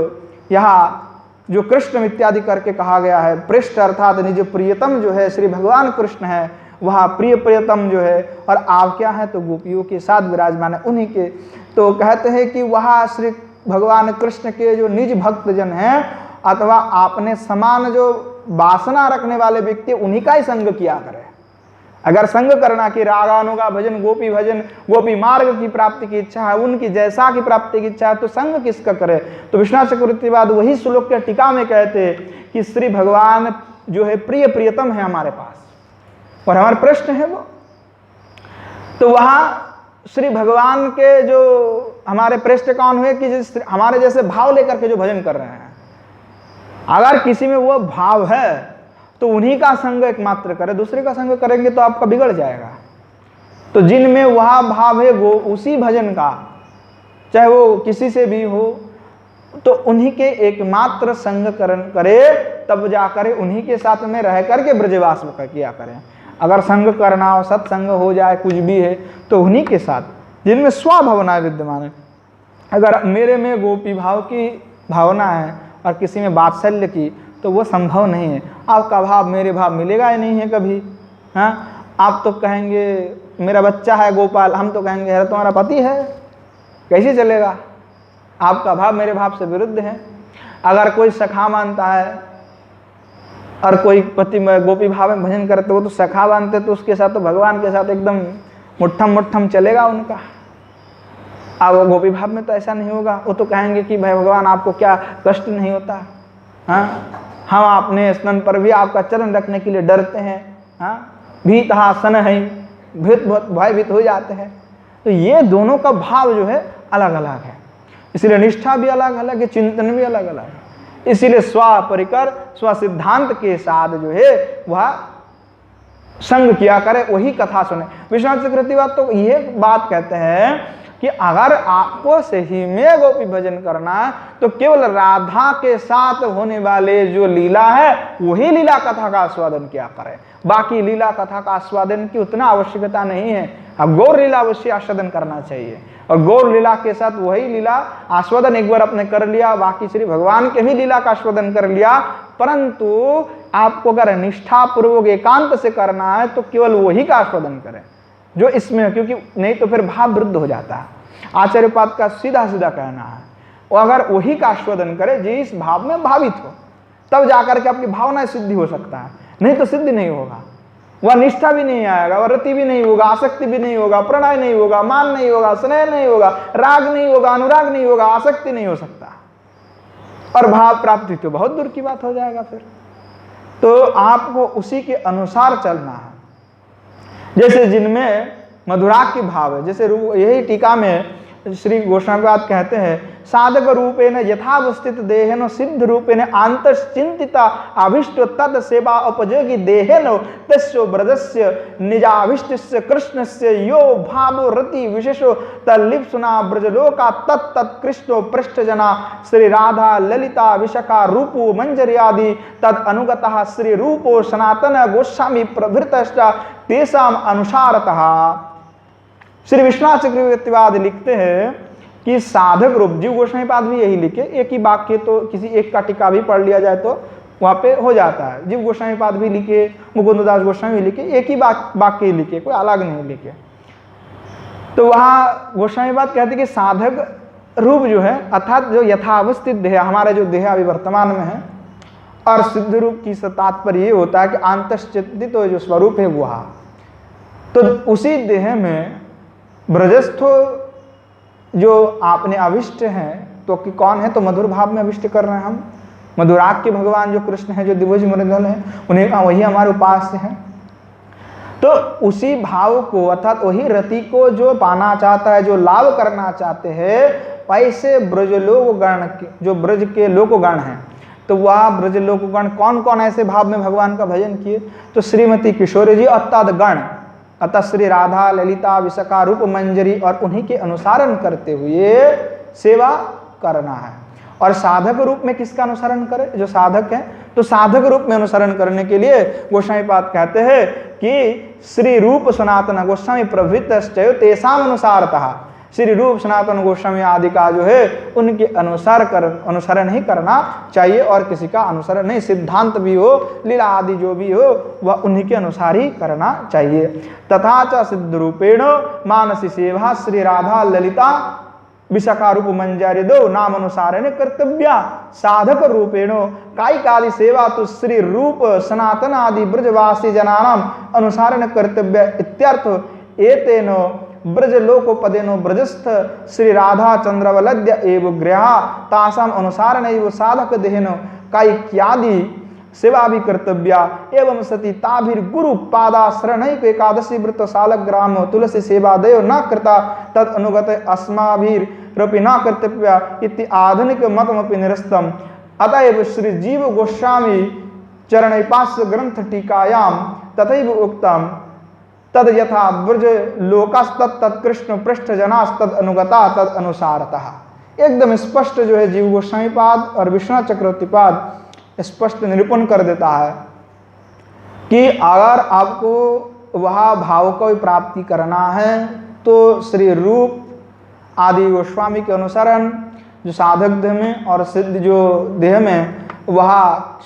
यहाँ जो कृष्ण इत्यादि करके कहा गया है, पृष्ठ अर्थात निज प्रियतम जो है श्री भगवान कृष्ण है, वहाँ प्रिय प्रियतम जो है और आप क्या है तो गोपियों के साथ विराजमान है उन्हीं के। तो कहते हैं कि वहाँ श्री भगवान कृष्ण के जो निज भक्तजन हैं अथवा आपने समान जो वासना रखने वाले व्यक्ति उन्हीं का ही संग किया करें। अगर संग करना कि रागानुगा भजन गोपी भजन गोपी मार्ग की प्राप्ति की इच्छा है, उनकी जैसा की प्राप्ति की इच्छा है तो संग किसका करे। तो विश्वनाथ चक्रवर्ती बाद वही श्लोक के टीका में कहते कि श्री भगवान जो है प्रिय प्रियतम है हमारे पास और हमारे प्रश्न है वो। तो वहाँ श्री भगवान के जो हमारे पृष्ठ कौन हुए कि हमारे जैसे भाव लेकर के जो भजन कर रहे हैं। अगर किसी में वो भाव है तो उन्हीं का संग एकमात्र करे, दूसरे का संग करेंगे तो आपका बिगड़ जाएगा। तो जिनमें वह भाव है वो उसी भजन का, चाहे वो किसी से भी हो, तो उन्हीं के एकमात्र संग करण करे, तब जाकर उन्हीं के साथ में रह करके ब्रजवास किया करें। अगर संग करना हो, सत्संग हो जाए, कुछ भी है तो उन्हीं के साथ जिनमें स्वभावना विद्यमान है। अगर मेरे में गोपी भाव की भावना है और किसी में वात्सल्य की तो वो संभव नहीं है। आपका भाव मेरे भाव मिलेगा ही नहीं है कभी। हाँ, आप तो कहेंगे मेरा बच्चा है गोपाल, हम तो कहेंगे अरे तुम्हारा पति है, कैसे चलेगा। आपका भाव मेरे भाव से विरुद्ध है। अगर कोई सखा मानता है और कोई पति में गोपी भाव में भजन करते हो तो सखा मानते तो उसके साथ तो भगवान के साथ एकदम मुट्ठम मुट्ठम चलेगा उनका। अब वो गोपी भाव में तो ऐसा नहीं होगा। वो तो कहेंगे कि भाई भगवान आपको क्या कष्ट नहीं होता। हाँ, हम अपने स्तन पर भी आपका चरण रखने के लिए डरते हैं। हाँ, भीतहा सन है, भयभीत हो जाते हैं। तो ये दोनों का भाव जो है अलग अलग है, इसलिए निष्ठा भी अलग अलग है, चिंतन भी अलग अलग है। इसीलिए स्वपरिकर स्व सिद्धांत के साथ जो है वह संग किया करे, वही कथा सुने। विश्वनाथ चक्रवर्ती बात तो ये बात कहते हैं कि अगर आपको सही में गोपी भजन करना है तो केवल राधा के साथ होने वाले जो लीला है वही लीला कथा का आस्वादन किया करें, बाकी लीला कथा का आस्वादन की उतना आवश्यकता नहीं है। अब गौर लीला अवश्य आस्वादन करना चाहिए, और गौर लीला के साथ वही लीला आस्वादन एक बार आपने कर लिया, बाकी श्री भगवान के भी लीला का आस्वादन कर लिया, परंतु आपको अगर निष्ठा पूर्वक एकांत से करना है तो केवल वही का आस्वादन करें जो इसमें, क्योंकि नहीं तो फिर भाव वृद्ध हो जाता है। आचार्यपाद का सीधा सीधा कहना है, और अगर वही का आस्वादन करे जिस भाव में भावित हो, तब जाकर के आपकी भावना सिद्धि हो सकता है, नहीं तो सिद्धि नहीं होगा। वह निष्ठा भी नहीं आएगा, वह रति भी नहीं होगा, आसक्ति भी नहीं होगा, प्रणय नहीं होगा, मान नहीं होगा, स्नेह नहीं होगा, राग नहीं होगा, अनुराग नहीं होगा, आसक्ति नहीं हो सकता, और भाव प्राप्ति तो बहुत दूर की बात हो जाएगा। फिर तो आपको उसी के अनुसार चलना है। जैसे जिनमें मधुराग की भाव है, जैसे यही टीका में श्री गोस्वामीपाद कहते हैं, साधक रूपेण यथावस्थित देहेन सिद्ध रूपेण आंतश्चिंतिता अभिष्ट तद सेवा उपयोगी देहेन तस्यो ब्रजस्य निजाभिष्टस्य कृष्णस्य यो भावो रति विशेषो तल्लिप्सुना ब्रजलोका तत्तत् कृष्णो पृष्ठजना श्री राधा ललिता विशाखा रूपो मंजरी आदि तद अनुगतः श्री रूपो सनातन गोस्वामी प्रभृतश्च तेषाम अनुसारतः। श्री विश्वनाथ चक्रवर्तीवाद लिखते हैं कि साधक रूप, जीव गोस्वामीपाद भी यही लिखे, एक ही वाक्य तो किसी एक का टीका भी पढ़ लिया जाए तो वहां पे हो जाता है। जीव गोस्वामीपाद भी लिखे, मुकुंददास गोस्वामी भी लिखे, एक ही वाक्य ही लिखे, कोई अलग नहीं लिखे। तो वहां गोस्वामीपाद कहते कि साधक रूप जो है अर्थात जो यथावस्थित देह, हमारा जो देह अभी वर्तमान में है, और सिद्ध रूप की तात्पर्य ये होता है कि आंतश्चिंतित जो स्वरूप है वह, तो उसी देह में ब्रजस्थो जो आपने अविष्ट हैं, तो कि कौन है, तो मधुर भाव में अविष्ट कर रहे हैं हम। मधुराग के भगवान जो कृष्ण है, जो दिव्य मुरलीधर है, उन्हें वही हमारे उपास्य हैं। तो उसी भाव को अर्थात वही रति को जो पाना चाहता है, जो लाभ करना चाहते हैं, वैसे ब्रजलोकगण जो ब्रज के लोकगण हैं, तो वह ब्रजलोकगण कौन कौन ऐसे भाव में भगवान का भजन किए, तो श्रीमती किशोरी जी और गण, अतः श्री राधा ललिता विशाखा रूप मंजरी, और उन्हीं के अनुसरण करते हुए सेवा करना है। और साधक रूप में किसका अनुसरण करे, जो साधक है, तो साधक रूप में अनुसरण करने के लिए गोस्वामीपाद कहते हैं कि श्री रूप सनातन गोस्वामी प्रभृतश्चयो तेषाम अनुसारतः, श्री रूप सनातन गोस्वामी आदि का जो है उनके अनुसरण ही करना चाहिए, और किसी का अनुसरण नहीं। सिद्धांत भी हो, लीला आदि जो भी हो, वह उन्हीं के अनुसार ही करना चाहिए। तथा च सिद्ध रूपेण मानसी सेवा श्री राधा ललिता विशाखा रूप मंजरी दो नाम अनुसारेण कर्तव्या। साधक रूपेण कायिकादि सेवा तो श्री रूप सनातन आदि ब्रजवासी जनानाम अनुसारेण कर्तव्य इत्यर्थ। एतेन ब्रजलोकोपदेनो ब्रजस्थ श्री राधा चंद्रवलद्य एव गृहा तासाम अनुसारेण एव साधक देहेन कायिक्यादि सेवा भी कर्तव्या। एवं सती ताभिर गुरु पादाश्रणैक एकादशी व्रत सालग्राम तुलसी सेवा दयो न कृता तद अनुगत अस्माभिरपि न कर्तव्या इति आधुनिक मतमपि निरस्तम। अतएव श्री जीव गोस्वामी चरणैपास्य ग्रंथ टीकायाम तथैव उक्तम तद यथा ब्रज लोकास्तत् कृष्ण पृष्ठ जनास्तद अनुगता तद अनुसारतः। एकदम स्पष्ट जो है जीव गोस्वामीपाद और विश्वनाथ चक्रवर्तीपाद स्पष्ट निरूपण कर देता है कि अगर आपको वह भाव को प्राप्ति करना है तो श्री रूप आदि गोस्वामी के अनुसरण, जो साधक देह में और सिद्ध जो देह में, वह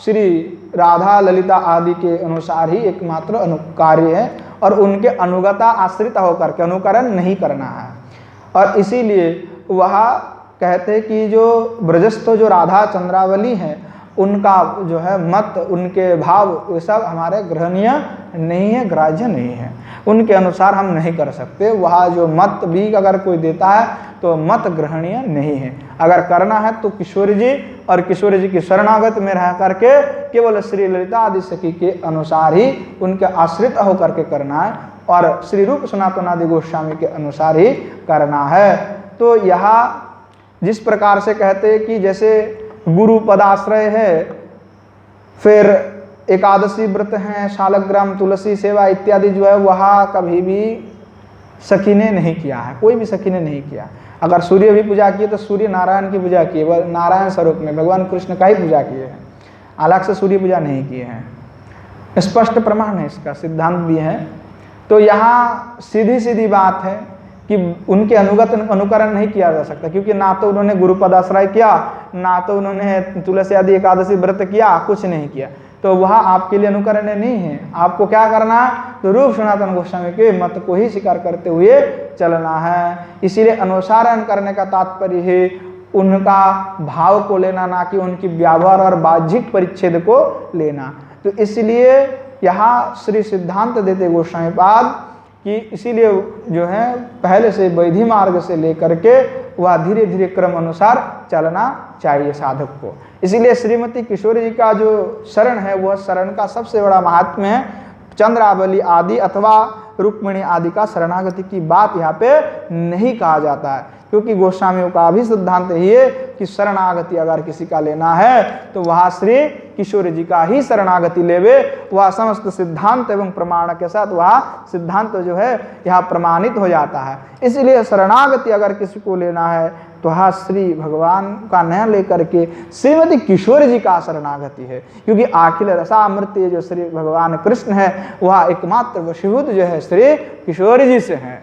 श्री राधा ललिता आदि के अनुसार ही एकमात्र अनुकार्य है, और उनके अनुगता आश्रित होकर के अनुकरण नहीं करना है। और इसीलिए वह कहते हैं कि जो ब्रजस्थ जो राधा चंद्रावली है, उनका जो है मत, उनके भाव, ये सब हमारे ग्रहणीय नहीं है, ग्राह्य नहीं है, उनके अनुसार हम नहीं कर सकते। वह जो मत भी अगर कोई देता है तो मत ग्रहणीय नहीं है। अगर करना है तो किशोरी जी और किशोरी जी की शरणागत में रह करके केवल श्री ललिता आदि सखी के अनुसार ही, उनके आश्रित होकर के करना है, और श्री रूप सनातन आदि गोस्वामी के अनुसार ही करना है। तो यहाँ जिस प्रकार से कहते हैं कि जैसे गुरु पदाश्रय है, फिर एकादशी व्रत हैं, शालग्राम तुलसी सेवा इत्यादि जो है वह कभी भी सखी ने नहीं किया है, कोई भी सखी ने नहीं किया। अगर सूर्य भी पूजा किए तो सूर्य नारायण की पूजा किए, वह नारायण स्वरूप में भगवान कृष्ण का ही पूजा किए हैं, अलग से सूर्य पूजा नहीं किए हैं। स्पष्ट प्रमाण है, इसका सिद्धांत भी है। तो यहाँ सीधी सीधी बात है कि उनके अनुगत अनुकरण नहीं किया जा सकता, क्योंकि ना तो उन्होंने गुरुपद आश्रय किया, ना तो उन्होंने तुलसी आदि एकादशी व्रत किया, कुछ नहीं किया, तो वह आपके लिए अनुकरणीय नहीं है। आपको क्या करना है, तो रूप सनातन गोस्वामी के मत को ही स्वीकार करते हुए चलना है। इसीलिए अनुसरण करने का तात्पर्य है उनका भाव को लेना, ना कि उनकी व्यवहार और बाह्यिक परिच्छेद को लेना। तो इसलिए यहाँ श्री सिद्धांत देते गोस्वामी पाद कि इसीलिए जो है पहले से वैधि मार्ग से लेकर के वह धीरे धीरे क्रम अनुसार चलना चाहिए साधक को। इसीलिए श्रीमती किशोरी जी का जो शरण है वह शरण का सबसे बड़ा महात्म्य है। चंद्रावली आदि अथवा रुक्मिणी आदि का शरणागति की बात यहाँ पे नहीं कहा जाता है, क्योंकि गोस्वामियों का भी सिद्धांत ये कि शरणागति अगर किसी का लेना है तो वह श्री किशोर जी का ही शरणागति लेवे। वह समस्त सिद्धांत एवं प्रमाण के साथ वह सिद्धांत जो है यहाँ प्रमाणित हो जाता है। इसलिए शरणागति अगर किसी को लेना है तो वह श्री भगवान का न लेकर के श्रीमती किशोर जी का शरणागति है, क्योंकि अखिल रसामृत जो श्री भगवान कृष्ण है वह एकमात्र वशीभूत जो है श्री किशोर जी से है।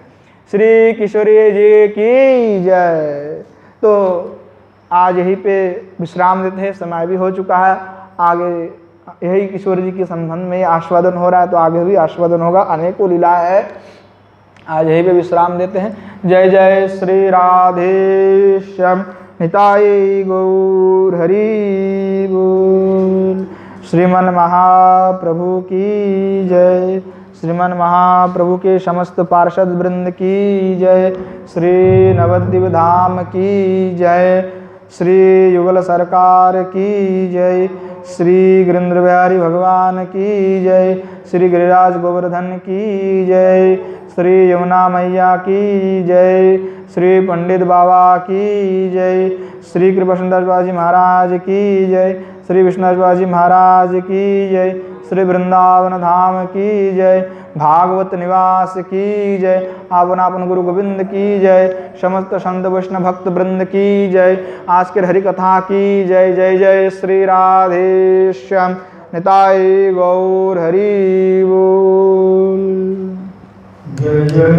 श्री किशोरी जी की जय। तो आज यहीं पे विश्राम देते हैं, समय भी हो चुका है। आगे यही किशोर जी के संबंध में आस्वादन हो रहा है, तो आगे भी आस्वादन होगा, अनेकों लीला है। आज यहीं पे विश्राम देते हैं। जय जय श्री राधेश्याम निताय गौर हरि बोल। श्रीमन महाप्रभु की जय। श्रीमन महाप्रभु के समस्त पार्षद वृंद की जय। श्री नवद्वीप धाम की जय। श्री युगल सरकार की जय। श्री गिरिंद्र बिहारी भगवान की जय। श्री गिरिराज गोवर्धन की जय। श्री यमुना मैया की जय। श्री पंडित बाबा की जय। श्री कृपाशंकर बाजी महाराज की जय। श्री विष्णु बाजी महाराज की जय। श्री वृंदावन धाम की जय। भागवत निवास की जय। आपन आपन गुरु गोविंद की जय। समस्त संत वैष्णव भक्त वृंद की जय। आज के हरि कथा की जय। जय जय श्री राधेश्याम निताय गौर हरि बोल। जय जय।